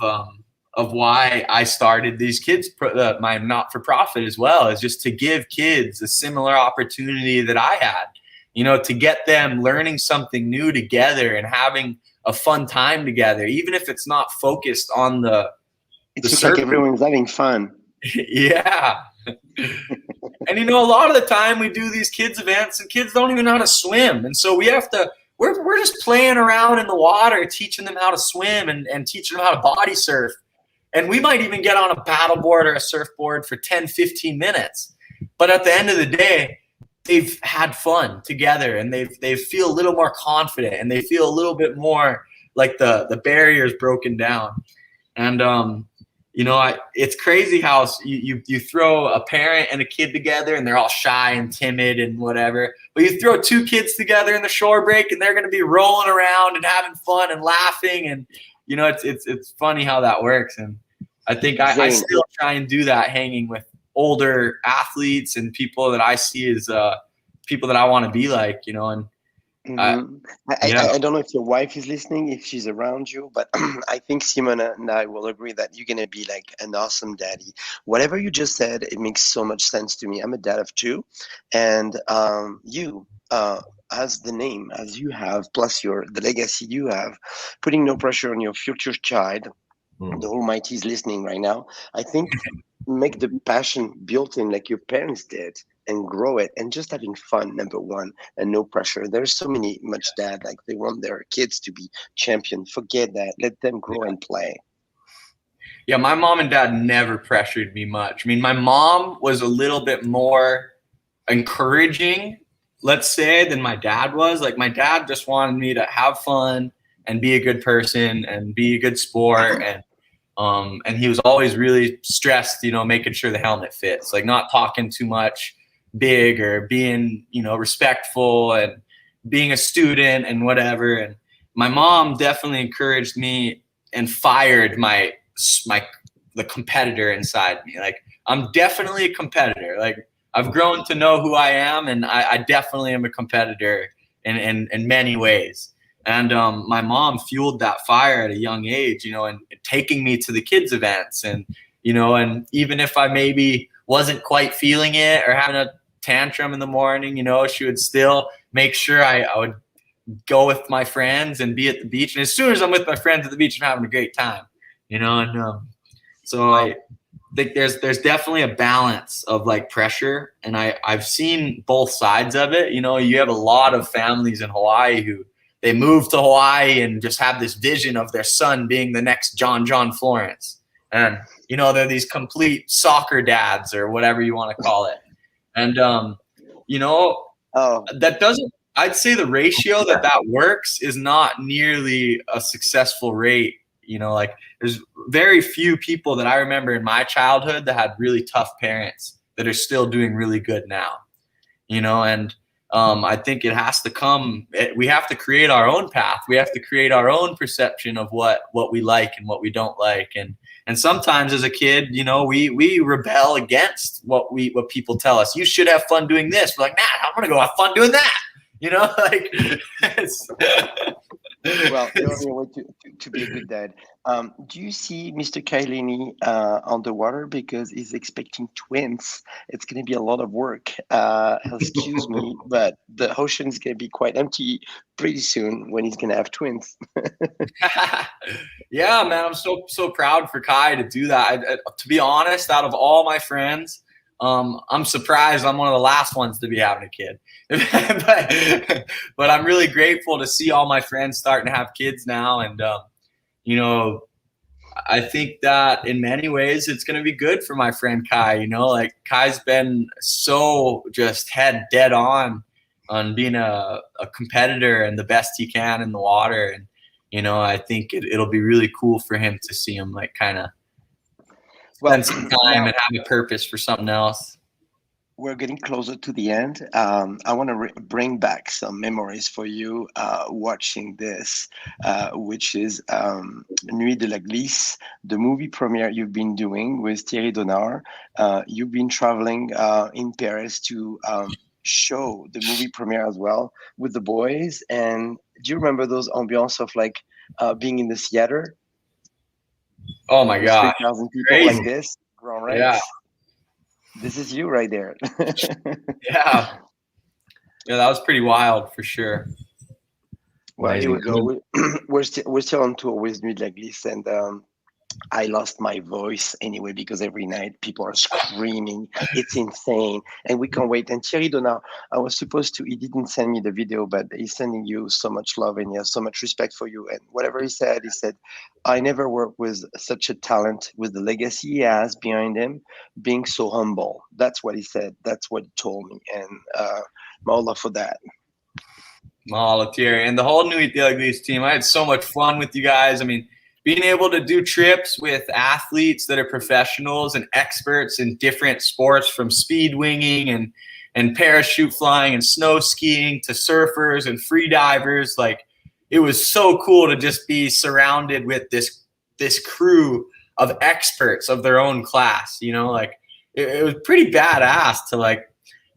why I started these kids, my not-for-profit as well, is just to give kids a similar opportunity that I had, you know, to get them learning something new together and having a fun time together, even if it's not focused on the It looks like everyone's having fun. Yeah. And you know, a lot of the time we do these kids events and kids don't even know how to swim. And so we have to, we're just playing around in the water, teaching them how to swim and teaching them how to body surf. And we might even get on a paddleboard or a surfboard for 10, 15 minutes. But at the end of the day, they've had fun together and they feel a little more confident and they feel a little bit more like the barrier's broken down. And, you know, it's crazy how you throw a parent and a kid together and they're all shy and timid and whatever. But you throw two kids together in the shore break and they're going to be rolling around and having fun and laughing. And, you know, it's funny how that works. And I think I still try and do that hanging with older athletes and people that I see as people that I want to be like, you know. And I don't know if your wife is listening, if she's around you, but I think Simona and I will agree that you're going to be like an awesome daddy. Whatever you just said, it makes so much sense to me. I'm a dad of two, and you, as the name, as you have, plus the legacy you have, putting no pressure on your future child, the Almighty is listening right now. I think make the passion built in like your parents did and grow it and just having fun, number one, and no pressure. There's so much dad, like they want their kids to be champion. Forget that. Let them grow and play. Yeah, my mom and dad never pressured me much. I mean, my mom was a little bit more encouraging, let's say, than my dad was. Like my dad just wanted me to have fun and be a good person and be a good sport. And he was always really stressed, you know, making sure the helmet fits, like not talking too much big or being, you know, respectful and being a student and whatever. And my mom definitely encouraged me and fired the competitor inside me. Like I'm definitely a competitor. Like I've grown to know who I am, and I definitely am a competitor in many ways. And my mom fueled that fire at a young age, you know, and taking me to the kids events and, you know, and even if I maybe wasn't quite feeling it or having a tantrum in the morning, you know, she would still make sure I would go with my friends and be at the beach. And as soon as I'm with my friends at the beach, I'm having a great time, you know. And so I think there's definitely a balance of like pressure, and I've seen both sides of it. You know, you have a lot of families in Hawaii who they move to Hawaii and just have this vision of their son being the next John Florence. And, you know, they're these complete soccer dads or whatever you want to call it. And, you know, that doesn't, I'd say the ratio that works is not nearly a successful rate. You know, like there's very few people that I remember in my childhood that had really tough parents that are still doing really good now, you know. And I think it has to come, we have to create our own path. We have to create our own perception of what we like and what we don't like. And sometimes as a kid, you know, we rebel against what people tell us. You should have fun doing this. We're like, nah, I'm going to go have fun doing that. You know, like, well, the only way to be a good dad. Do you see Mr. Kailini on the water because he's expecting twins? It's going to be a lot of work. Excuse me, but the ocean is going to be quite empty pretty soon when he's going to have twins. Yeah, man, I'm so proud for Kai to do that. To be honest, out of all my friends, I'm surprised I'm one of the last ones to be having a kid. but I'm really grateful to see all my friends starting to have kids now. And, you know, I think that in many ways it's going to be good for my friend Kai. You know, like Kai's been so just head dead on being a competitor and the best he can in the water. And, you know, I think it'll be really cool for him to see him like kind of spend some time and have a purpose for something else. We're getting closer to the end. I want to bring back some memories for you watching this, which is Nuit de la Glisse, the movie premiere you've been doing with Thierry Donard. You've been traveling in Paris to show the movie premiere as well with the boys. And do you remember those ambiance of like being in the theater? Oh my God. 3,000 people Crazy. like this. Right? Yeah. This is you right there. Yeah, that was pretty wild for sure. Well, here we go. We're still on tour with Nuit de la Glisse, and I lost my voice anyway because every night people are screaming. It's insane. And we can't wait. And Thierry Donat, I was supposed to, he didn't send me the video, but he's sending you so much love and he has so much respect for you. And whatever he said, I never worked with such a talent with the legacy he has behind him, being so humble. That's what he said. That's what he told me. And my love for that. Mahalo, Thierry. And the whole New Ethiopians team, I had so much fun with you guys. I mean, being able to do trips with athletes that are professionals and experts in different sports, from speed winging and parachute flying and snow skiing to surfers and free divers, like it was so cool to just be surrounded with this crew of experts of their own class. You know, like it was pretty badass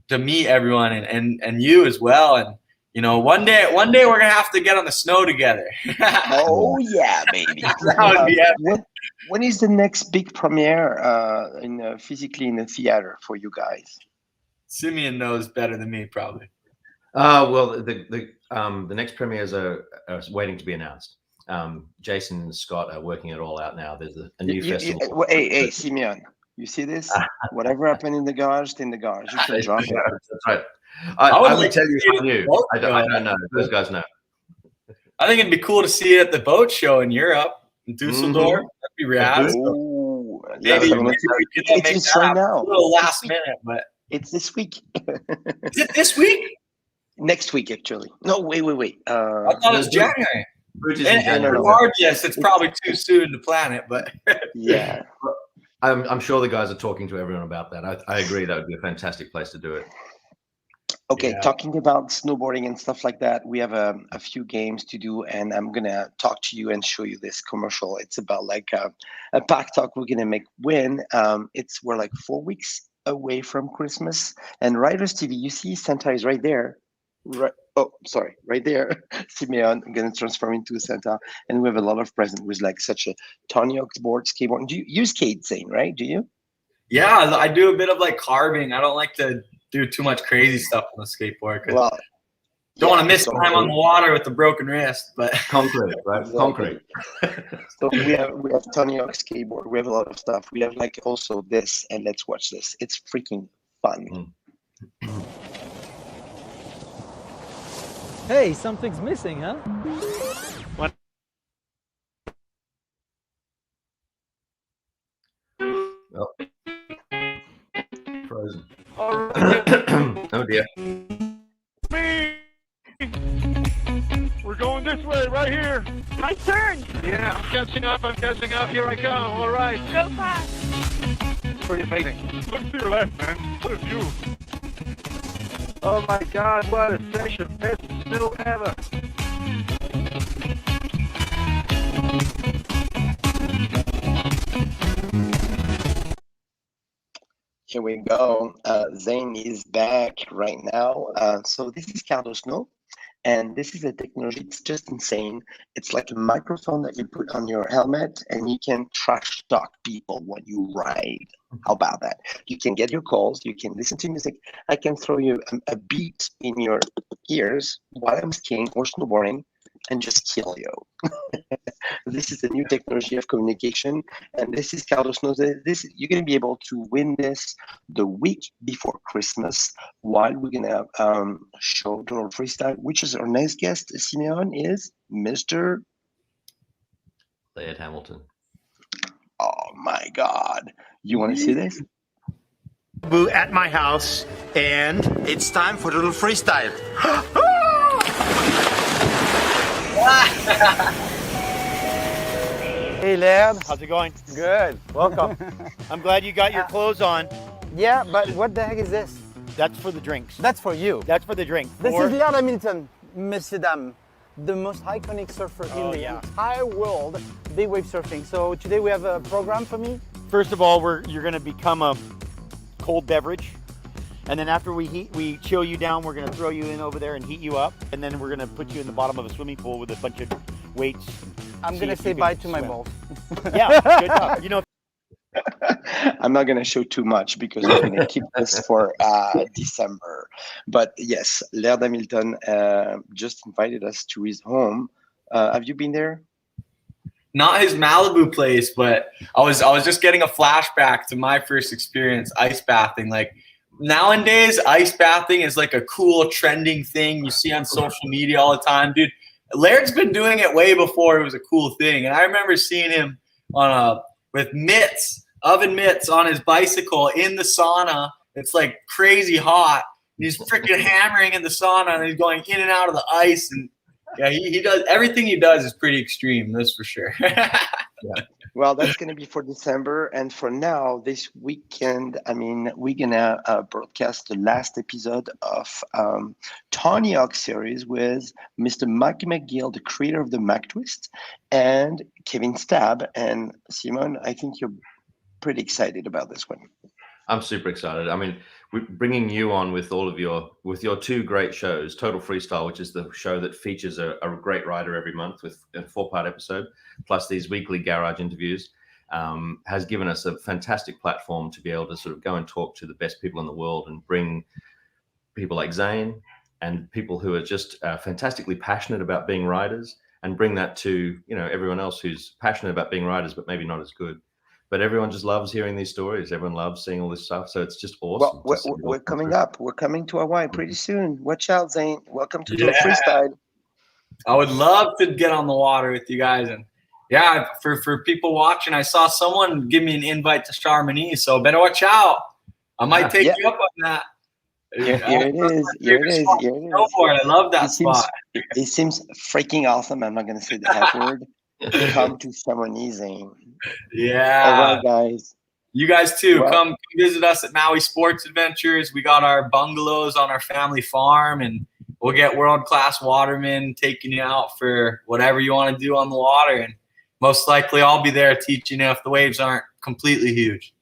to meet everyone and you as well. And you know, one day we're gonna have to get on the snow together. Oh yeah, baby. That would be epic. When is the next big premiere physically in the theater for you guys? Simeon knows better than me, probably. Well, the next premieres are waiting to be announced. Jason and Scott are working it all out now. There's a new festival. Hey, Simeon, you see this? Whatever happened in the garage, stay in the garage. You can drop it. That's right. I would tell you if I knew. I don't know. Those guys know. I think it'd be cool to see it at the boat show in Europe, in Dusseldorf. That'd be rad. Ooh, maybe we could make it's that right now. a little last minute, but it's this week. Is it this week? Next week, actually. No, wait. I thought it was January. And regardless, it's probably too soon to plan it, but yeah. I'm sure the guys are talking to everyone about that. I agree that would be a fantastic place to do it. Okay, talking about snowboarding and stuff like that, we have a few games to do, and I'm gonna talk to you and show you this commercial. It's about like a pack talk we're gonna make when we're like 4 weeks away from Christmas. And Riders TV, you see Santa is right there. Right. Oh, sorry, right there. Simeon, I'm gonna transform into Santa, and we have a lot of presents with like such a Tony Hawk's board, skateboard. Do you skate, Zane? Right? Do you? yeah, I do a bit of like carving. I don't like to do too much crazy stuff on the skateboard because don't want to miss time on the water with the broken wrist. But concrete, right? Exactly. Concrete. So we have Tony Hawk skateboard. We have a lot of stuff. We have like also this, and let's watch this. It's freaking fun. Hey, something's missing, huh? What? Oh. Frozen. Oh dear. We're going this way, right here. My turn. Yeah, I'm catching up. Here I come. All right. Go fast. Pretty amazing. Look to your left, man. What a view. Oh my God, what a session. Best snow ever. Here we go. Zane is back right now. So this is Cardo Snow, and this is a technology. It's just insane. It's like a microphone that you put on your helmet, and you can trash talk people when you ride. How about that? You can get your calls. You can listen to music. I can throw you a beat in your ears while I'm skiing or snowboarding, and just kill you. This is a new technology of communication, and this is Carlos knows that you're going to be able to win this the week before Christmas while we're going to show Total Freestyle, which is our next guest, Simeon, is Mr. Laird Hamilton. Oh my God. You want to see this? Boo at my house, and it's time for Total Freestyle. Hey, Laird. How's it going? Good. Welcome. I'm glad you got your clothes on. Yeah, but what the heck is this? That's for the drinks. That's for you. That's for the drink. This is Laird Hamilton, messieurs dames, the most iconic surfer in the entire world, big wave surfing. So today we have a program for me. First of all, you're going to become a cold beverage. And then after we chill you down, we're going to throw you in over there and heat you up. And then we're going to put you in the bottom of a swimming pool with a bunch of weights. I'm going to say bye to my balls. Yeah, good job. You know, I'm not going to show too much because we're going to keep this for December. But yes, Laird Hamilton just invited us to his home. Have you been there? not his Malibu place, but I was just getting a flashback to my first experience ice bathing. Like nowadays, ice bathing is like a cool trending thing you see on social media all the time, dude. Laird's been doing it way before it was a cool thing, and I remember seeing him with mitts, oven mitts on his bicycle in the sauna. It's like crazy hot. He's freaking hammering in the sauna, and he's going in and out of the ice. And yeah, he does everything he does is pretty extreme. That's for sure. Yeah. Well, that's going to be for December. And for now, this weekend, I mean, we're going to broadcast the last episode of Tony Hawk series with Mr. Mike McGill, the creator of the Mac Twist, and Kevin Stab. And Simon, I think you're pretty excited about this one. I'm super excited. I mean, we're bringing you on with your two great shows, Total Freestyle, which is the show that features a great rider every month with a 4-part episode, plus these weekly garage interviews, has given us a fantastic platform to be able to sort of go and talk to the best people in the world and bring people like Zane and people who are just fantastically passionate about being riders, and bring that to, you know, everyone else who's passionate about being riders but maybe not as good. But everyone just loves hearing these stories. Everyone loves seeing all this stuff. So it's just awesome. Well, we're coming up. We're coming to Hawaii pretty soon. Watch out, Zane. Welcome to Total Freestyle. I would love to get on the water with you guys. And yeah, for people watching, I saw someone give me an invite to Chamonix. So better watch out. I might take you up on that. Here it is. Here it is. I love that spot. It seems freaking awesome. I'm not going to say the F word. Come to Chamonix, Zane. Yeah. All right, guys. You guys too. Well, come visit us at Maui Sports Adventures. We got our bungalows on our family farm, and we'll get world-class watermen taking you out for whatever you want to do on the water. And most likely I'll be there teaching you if the waves aren't completely huge.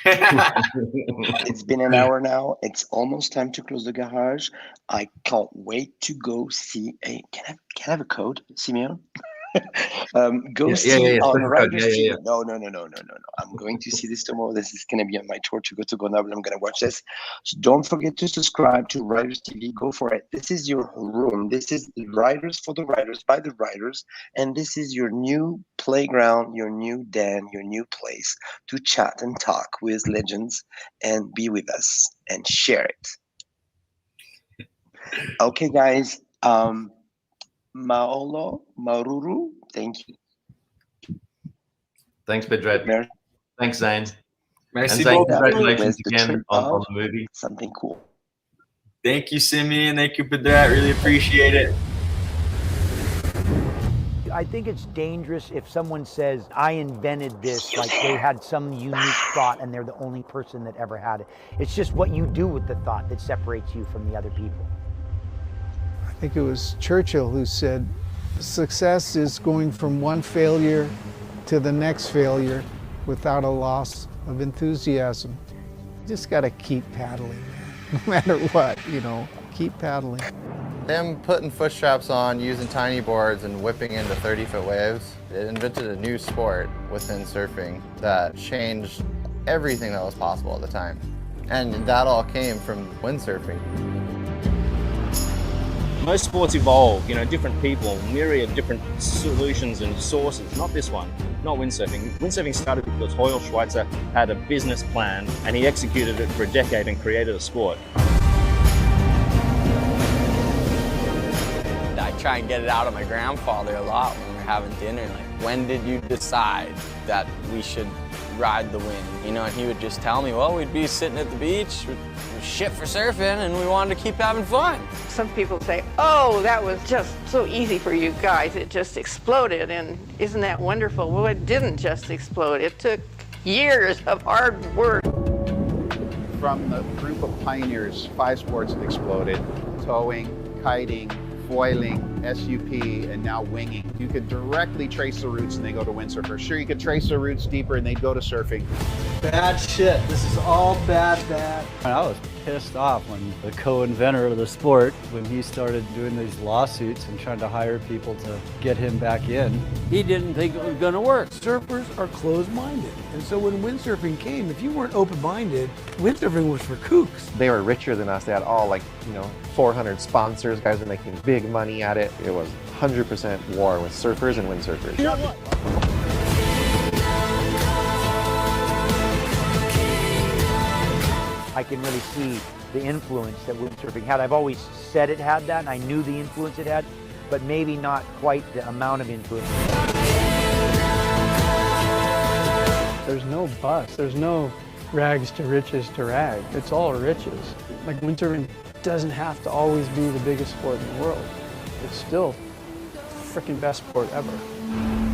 It's been an hour now. It's almost time to close the garage. I can't wait to go see can I have a code, Simeon? See on Riders TV. No. I'm going to see this tomorrow. This is going to be on my tour to go to Grenoble. I'm going to watch this. So don't forget to subscribe to Riders TV. Go for it. This is your room. This is the Riders for the Riders by the Riders. And this is your new playground, your new den, your new place to chat and talk with legends and be with us and share it. Okay, guys. Maolo, Maruru, thank you. Thanks, Pedret. Thanks, Zane. Merci and Zane, beaucoup. congratulations again on the movie. Something cool. Thank you, Simeon. Thank you, Pedret. Really appreciate it. I think it's dangerous if someone says, I invented this, like they had some unique thought and they're the only person that ever had it. It's just what you do with the thought that separates you from the other people. I think it was Churchill who said, success is going from one failure to the next failure without a loss of enthusiasm. You just got to keep paddling, man. No matter what, keep paddling. Them putting foot straps on, using tiny boards, and whipping into 30-foot waves, it invented a new sport within surfing that changed everything that was possible at the time. And that all came from windsurfing. Most sports evolve, different people, myriad different solutions and sources. Not this one, not windsurfing. Windsurfing started because Hoyle Schweitzer had a business plan and he executed it for a decade and created a sport. I try and get it out of my grandfather a lot when we're having dinner. Like, when did you decide that we should ride the wind? And he would just tell me, well, we'd be sitting at the beach, with shit for surfing, and we wanted to keep having fun. Some people say, oh, that was just so easy for you guys. It just exploded, and isn't that wonderful? Well, it didn't just explode. It took years of hard work. From the group of pioneers, 5 sports that exploded: towing, kiting, foiling, SUP, and now winging. You could directly trace the roots and they go to windsurfers. Sure, you could trace the roots deeper and they'd go to surfing. Bad shit. This is all bad. I was pissed off when the co-inventor of the sport, when he started doing these lawsuits and trying to hire people to get him back in. He didn't think it was going to work. Surfers are closed-minded. And so when windsurfing came, if you weren't open-minded, windsurfing was for kooks. They were richer than us. They had all 400 sponsors. Guys were making big money at it. It was 100% war with surfers and windsurfers. You know what? I can really see the influence that windsurfing had. I've always said it had that, and I knew the influence it had, but maybe not quite the amount of influence. There's no bust. There's no rags to riches to rag. It's all riches. Like windsurfing doesn't have to always be the biggest sport in the world. It's still the freaking best sport ever.